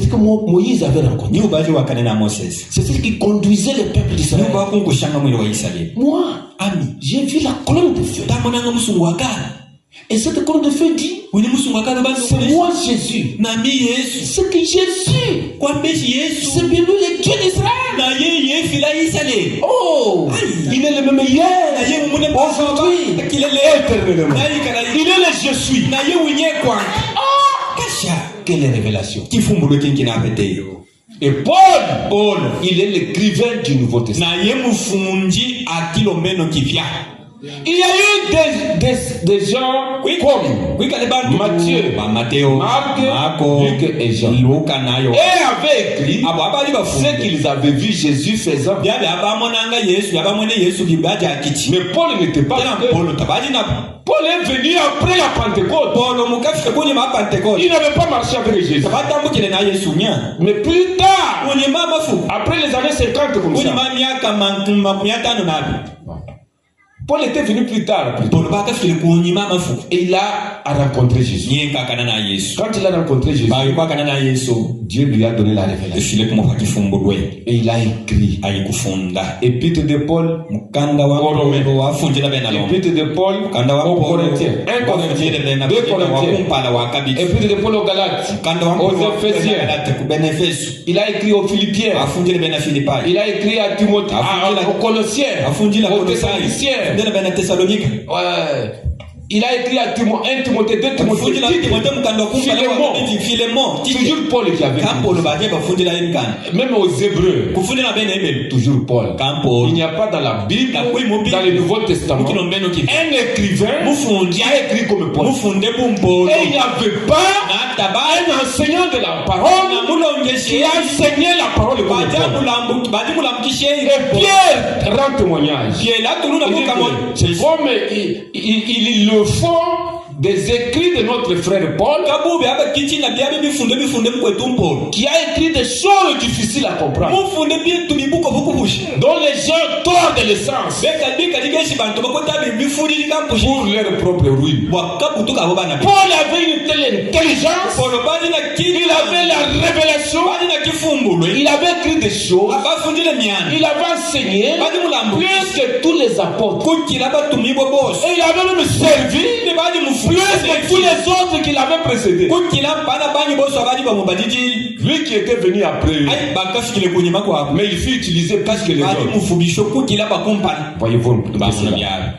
que Moïse avait rencontré. C'est ce qui conduisait le peuple d'Israël. Moi, j'ai vu la colonne de feu. Et cette colonne de feu dit, c'est moi Jésus. Ce que Jésus, c'est bien lui le Dieu d'Israël. Oh, il est le même hier, aujourd'hui, il est l'éternellement. Il est le je suis. Quelle révélation. Et Paul, il est l'écrivain du Nouveau Testament. Il y a eu des gens comme Matthieu, Marc, Luc et Jean. Et avaient écrit ce qu'ils avaient vu Jésus faisant. Mais Paul n'était pas là. Paul est venu après la Pentecôte. Il n'avait pas marché avec Jésus. Mais plus tard, après les années 50 comme ça, Paul était venu plus tard. Et il a rencontré Jésus. Quand il a rencontré Jésus, Dieu lui a donné la révélation. Et il a écrit Épître de Paul aux Romains, Épître de Paul aux Corinthiens, 1 Corinthiens, 2 Corinthiens, Épître de Paul aux Galates, aux Éphésiens. Il a écrit aux Philippiens. Il a écrit à Timothée, aux Colossiens, aux Thessaloniciens. Ouais. Il a écrit à 1 Timothée, 2 Timothée, Philémon, toujours Paul qui avait écrit. Même aux Hébreux, toujours Paul. Il n'y a pas dans la Bible, dans le Nouveau Testament, un écrivain qui a écrit comme Paul. Et il n'y avait pas un enseignant de la parole qui a enseigné la parole comme Paul. Et Pierre rend témoignage. C'est comme il le font des écrits de notre frère Paul, qui a écrit des choses difficiles à comprendre, dont les gens tordent le sens pour leur propre ruine. Paul avait une telle intelligence, il avait la révélation, il avait écrit des choses, il avait enseigné plus que tous les apôtres, et il avait même servi plus que tous les autres qui l'avaient précédé. Lui qui était venu après eux, mais il fut utilisé plus que les autres. Voyez-vous,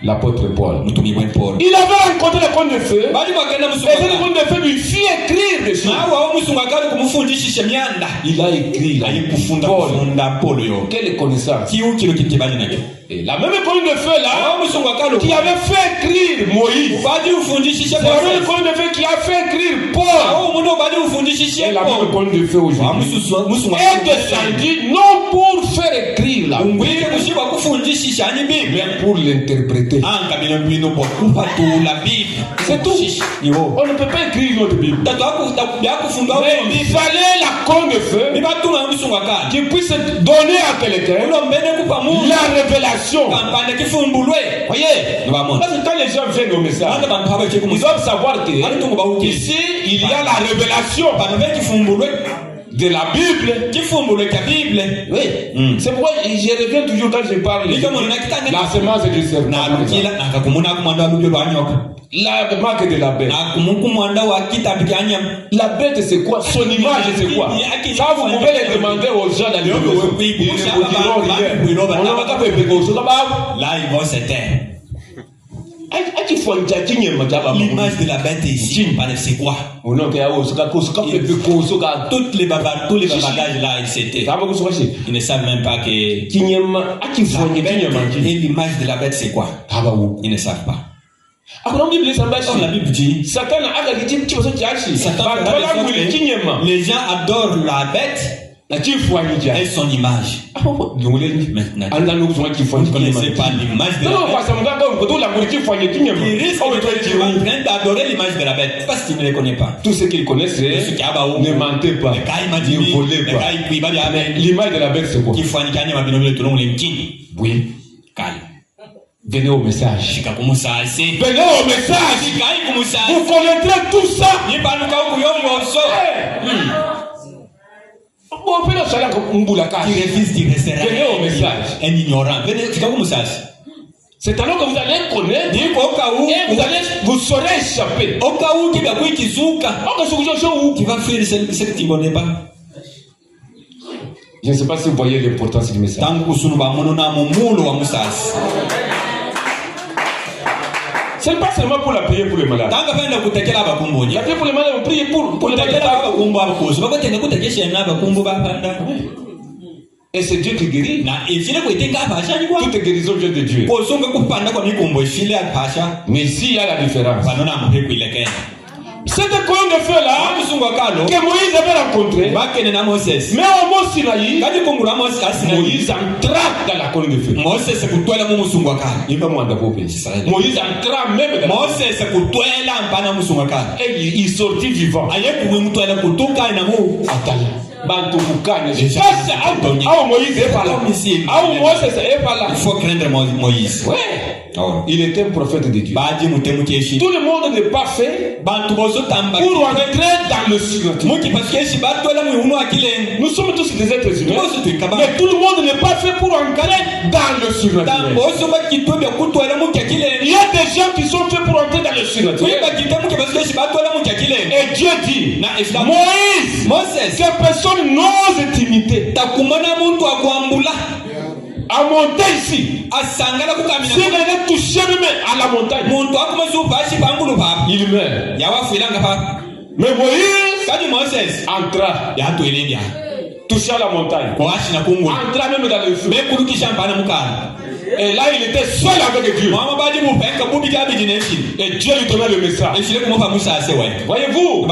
l'apôtre Paul, il avait rencontré le conte de feu, et le conte de feu lui fit écrire des choses. Il a écrit Paul. Quelle connaissance. Et la même conte de feu là, qui avait fait écrire Moïse, c'est la même conte de feu qui a fait écrire Paul. Et la même conte de feu aujourd'hui est descendu non pour faire écrire la Bible, mais pour l'interpréter. C'est tout. On ne peut pas écrire notre Bible. Mais il fallait la conte de feu qui puisse donner à quelqu'un la révélation. Voyez, parce que quand les gens viennent au message, ils doivent savoir que ici il y a la révélation de la Bible. Oui. C'est pourquoi je reviens toujours quand je parle la semence du serpent, la marque de la bête. La bête c'est quoi? Son image c'est quoi? Ça vous pouvez les demander aux gens dans les là ils vont se taire. L'image de la bête ici, c'est quoi? Tous les bagages là, ils ne savent même pas que. Et l'image de la bête, c'est quoi? Ils ne savent pas. La Bible dit Satan, les gens adorent la bête et son image. Vous ne connaissez pas l'image de la bête. Ils risquent d'adorer l'image de la bête parce qu'ils ne les connaissent pas. Tout ce qu'ils connaissent, c'est ne mentez pas, ne volez pas. L'image de la bête, c'est quoi? Oui. Venez au message. Venez au message. Vous connaîtrez tout ça. Qui refuse d'y rester. Venez au message. Un ignorant. Venez au message. C'est alors que vous allez connaître et vous saurez échapper. Je ne sais pas si vous voyez l'importance du message. Ce n'est pas seulement pour la prière pour les malades. La prière pour les malades, on prie pour les malades. Et c'est Dieu qui guérit. Toute guérison vient de Dieu. Mais ici, il y a la différence. Cette colonne de feu là que Moïse avait rencontré, mais au mont Sinaï, Moïse entra dans la colonne de feu. Moïse entra même dans la colonne de feu. Et il sortit vivant. Il faut craindre Moïse. Ouais. Oh. Il était un prophète de Dieu. Tout le monde n'est pas fait pour entrer dans le surnaturel. Nous sommes tous des êtres humains, mais tout le monde n'est pas fait pour entrer dans le surnaturel. Il y a des gens qui sont faits pour entrer dans le surnaturel. Et Dieu dit, Moïse, que personne n'ose t'imiter. À monter ici. Si elle est touchée même à la montagne, il meurt. Mais Moïse entra, toucha la montagne, entra même dans le feu. Et là, il était seul avec Dieu. Et Dieu lui donnait le message. Voyez-vous?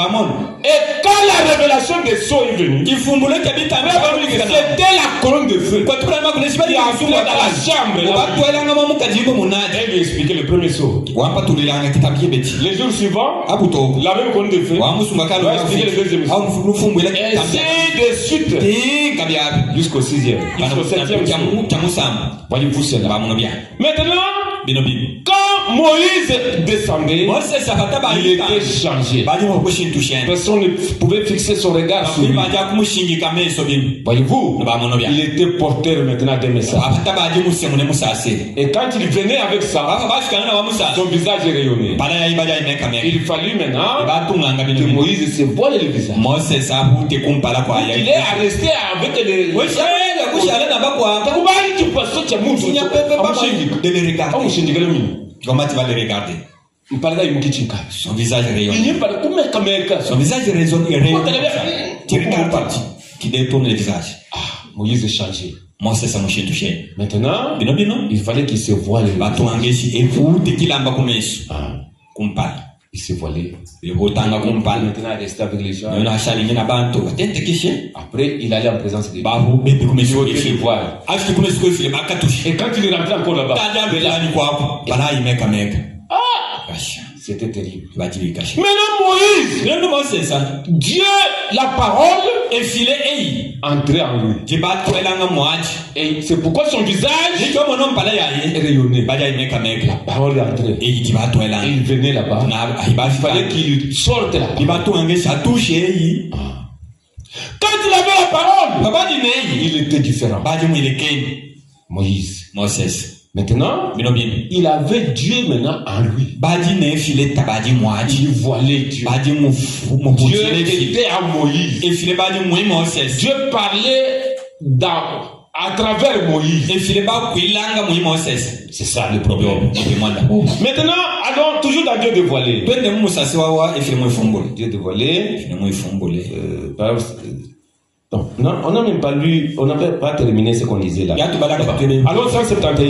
Et quand la révélation des sceaux est venue, c'était la colonne de feu. Il est entré dans la chambre. Elle lui expliquait le premier sceau. Les jours suivants, la même colonne de feu. Il va expliquer le deuxième sceau. Et ainsi de suite. Jusqu'au 6e. Jusqu'au 7e. Voyez-vous cela? Maintenant, quand Moïse descendait, il était changé. Personne ne pouvait fixer son regard sur lui. Voyez-vous, il était porteur maintenant des messages. Et quand il venait avec ça, son visage rayonnait. Il fallut maintenant que Moïse se voile le visage. Il est resté avec les... Comment tu vas le regarder? Son visage rayonne. Son visage rayonne. Qui détourne le visage. Moïse est changé. Maintenant, il fallait qu'il se voile. Il s'est voilé. Maintenant, il restait avec les gens. Après, il allait en présence de Dieu. Il voile. Et quand il est rentré encore là-bas, c'était terrible. Maintenant, Moïse, Dieu, la parole, entrait en lui. Et c'est pourquoi son visage rayonnait. La parole est entrée. Et il venait là-bas. Il fallait qu'il sorte là-bas. Quand il avait la parole, il était différent. Moïse. Maintenant, il avait Dieu maintenant en lui. Il voilait Dieu. Dieu était à Moïse. Dieu parlait à travers Moïse. C'est ça le problème. Maintenant, allons toujours dans Dieu dévoilé. Dieu dévoilé. Non, on n'a même pas lu, on n'avait pas terminé ce qu'on disait là. Alors 171.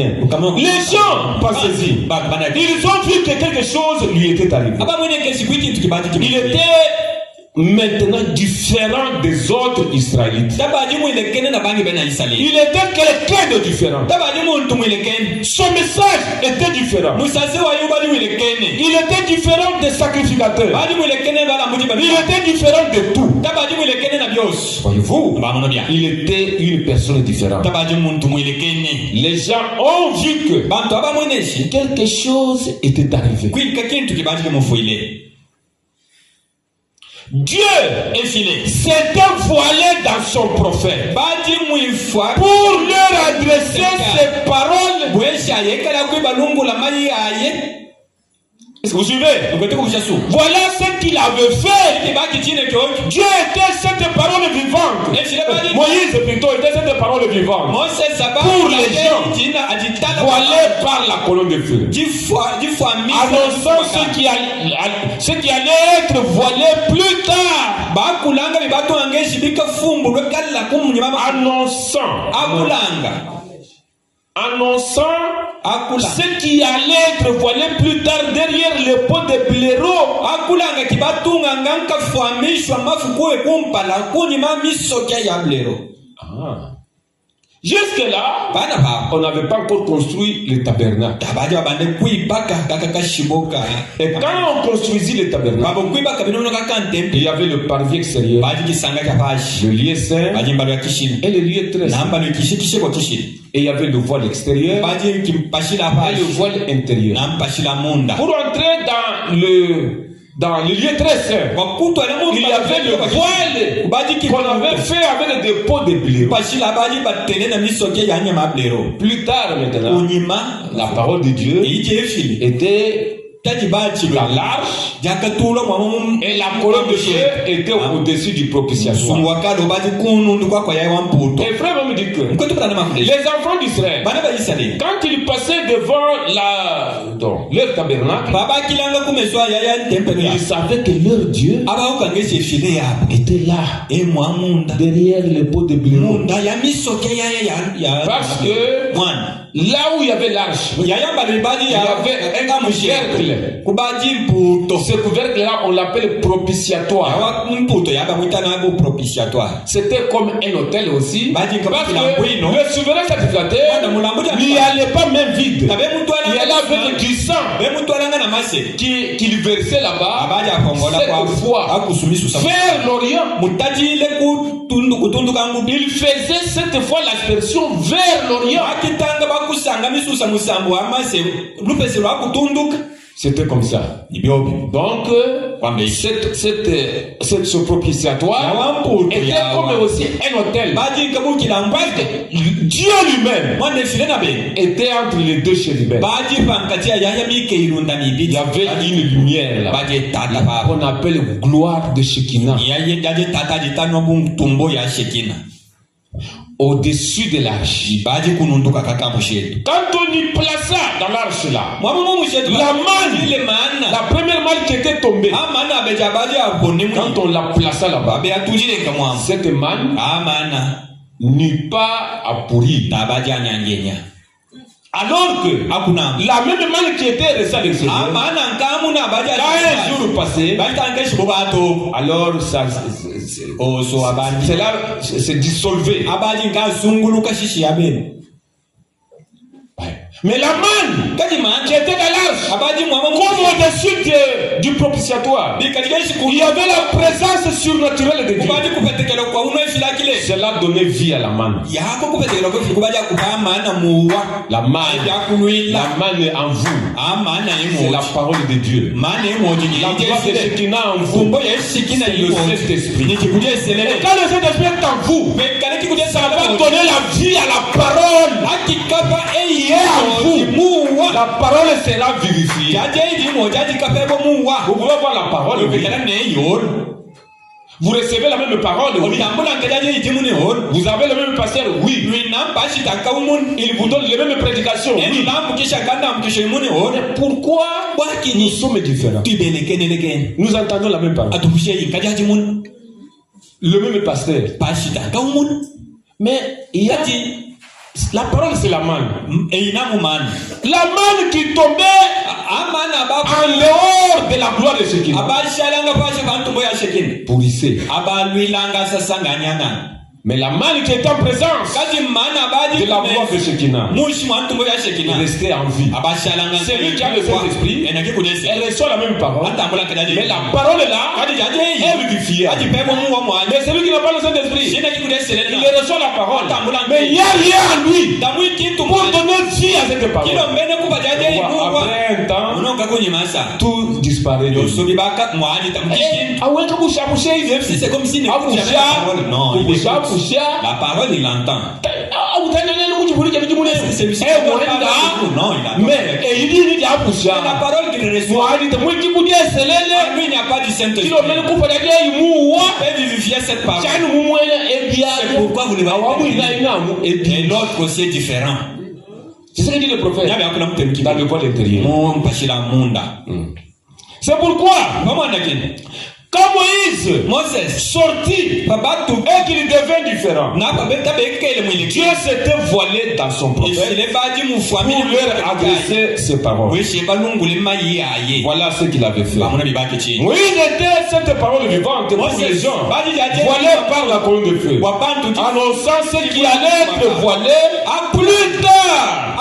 Les gens, pensez-y, ils ont vu que quelque chose lui était arrivé. Il était maintenant différent des autres Israélites. Il était quelqu'un de différent. Son message était différent. Il était différent des sacrificateurs. Il était différent de tout. Voyez-vous, il était une personne différente. Les gens ont vu que quelque chose était arrivé. Dieu s'était voilé dans son prophète. pour leur adresser ces paroles. Est-ce que vous suivez? Voilà ce qu'il avait fait. Dieu était cette parole vivante. Moïse plutôt était cette parole vivante. Pour les gens voilés par la colonne de feu. Annonçant ce qui allait être voilé plus tard. Annonçant ce qui allait être voilé plus tard derrière le pot de blaireau. Jusque-là, on n'avait pas encore construit le tabernacle. Et quand on construisit le tabernacle, il y avait le parvis extérieur, le lieu saint et le lieu très saint. Et il y avait le voile extérieur et le voile intérieur. Pour entrer dans le lieu très saint, il y avait le voile qu'on avait fait avec des pots de blaireau. Plus tard maintenant, la parole de Dieu était la l'arche et la colonne de feu était au-dessus du propitiatoire. Et frère va me dire que les enfants d'Israël, quand ils passaient devant leur tabernacle, ils savaient que leur Dieu était là, derrière le pot de blaireau. Parce que là où il y avait l'arche, il y avait un couvercle. Ce couvercle-là, on l'appelle propitiatoire. C'était comme un hôtel aussi. Parce que le souverain sacrificateur n'y allait pas même vide. Il allait avec du sang qu'il versait là-bas. Cette fois, vers l'Orient, il faisait cette fois l'aspersion vers l'Orient. C'était comme ça. Donc, ce propitiatoire était comme aussi un hôtel. Dieu lui-même était entre les deux chérubins. Il y avait une lumière là qu'on appelle gloire de Shekinah. Au-dessus de l'arche. Quand on y plaça dans l'arche là, la manne, la première manne qui était tombée, quand on la plaça là-bas, cette manne n'eut pas à pourrir. Alors que la même manne qui était restée à l'extérieur, quand un jour passé, alors ça cela s'est dissolvé. Mais la manne qui était dans l'arche, comme au-dessus du propitiatoire, il y avait la présence surnaturelle de Dieu. Cela donnait vie à la manne. La manne en vous, c'est la parole de Dieu. La gloire de Shekinah en vous, c'est le Saint-Esprit. Et quand le Saint-Esprit est en vous, ça va donner la vie à la parole. La parole sera vivifiée. Vous pouvez voir la parole. Vous recevez la même parole. Oui. Vous avez le même pasteur. Oui. Il vous donne les mêmes prédications. Oui. Pourquoi nous sommes différents? Nous entendons la même parole. Le même pasteur. Mais il y a la parole, c'est la manne. La manne qui tombait en dehors de la gloire de Shekinah. Pourrissait. Mais la manne qui est en présence de la gloire de Shekinah restait en vie. C'est lui qui a le Saint-Esprit. Elle reçoit la même parole. Mais la parole là est vivifié. Mais celui qui n'a pas le Saint-Esprit, il reçoit la parole. Mais il n'y a rien en lui pour donner vie à cette parole. Après un temps, tout disparaît. C'est comme si non, la parole il entend. Mais il dit la parole qu'il reçoit, lui il n'y a pas du Saint-Esprit. Vivifier cette parole. C'est pourquoi vous le voyez. Et l'autre c'est différent. C'est ce que dit le prophète dans le voile intérieur. C'est pourquoi quand Moïse sortit et qu'il devint différent, Dieu s'était voilé dans son prophète pour leur adresser ses paroles. Voilà ce qu'il avait fait. Moïse était cette parole vivante pour les gens, voilés par la colonne de feu, annonçant ce qui allait être voilé plus tard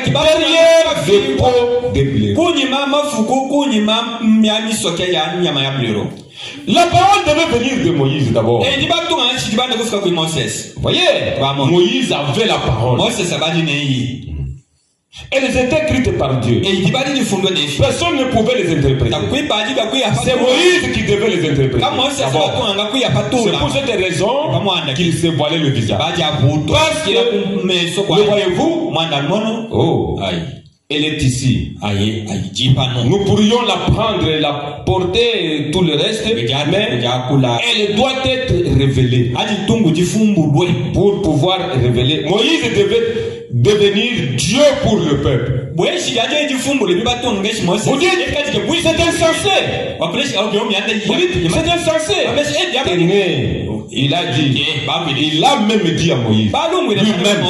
derrière des pots de blé. La parole devait venir de Moïse d'abord. Voyez, Moïse avait la parole. Elles étaient écrites par Dieu. Personne ne pouvait les interpréter. C'est Moïse qui devait les interpréter. C'est pour cette raison qu'il s'est voilé le visage. Parce que, le voyez-vous, elle est ici. Nous pourrions la prendre et la porter et tout le reste, mais elle doit être révélée pour pouvoir révéler. Moïse devait devenir Dieu pour le peuple. Vous dites, c'est insensé. C'est insensé. Il a dit, il a même dit à Moïse, lui-même,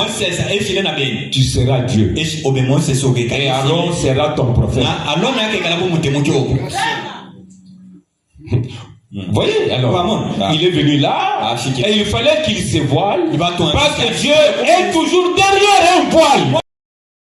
tu seras Dieu. Et Aaron sera ton prophète. Vous voyez, alors, il est venu là, et il fallait qu'il se voile, parce que Dieu est toujours derrière un voile.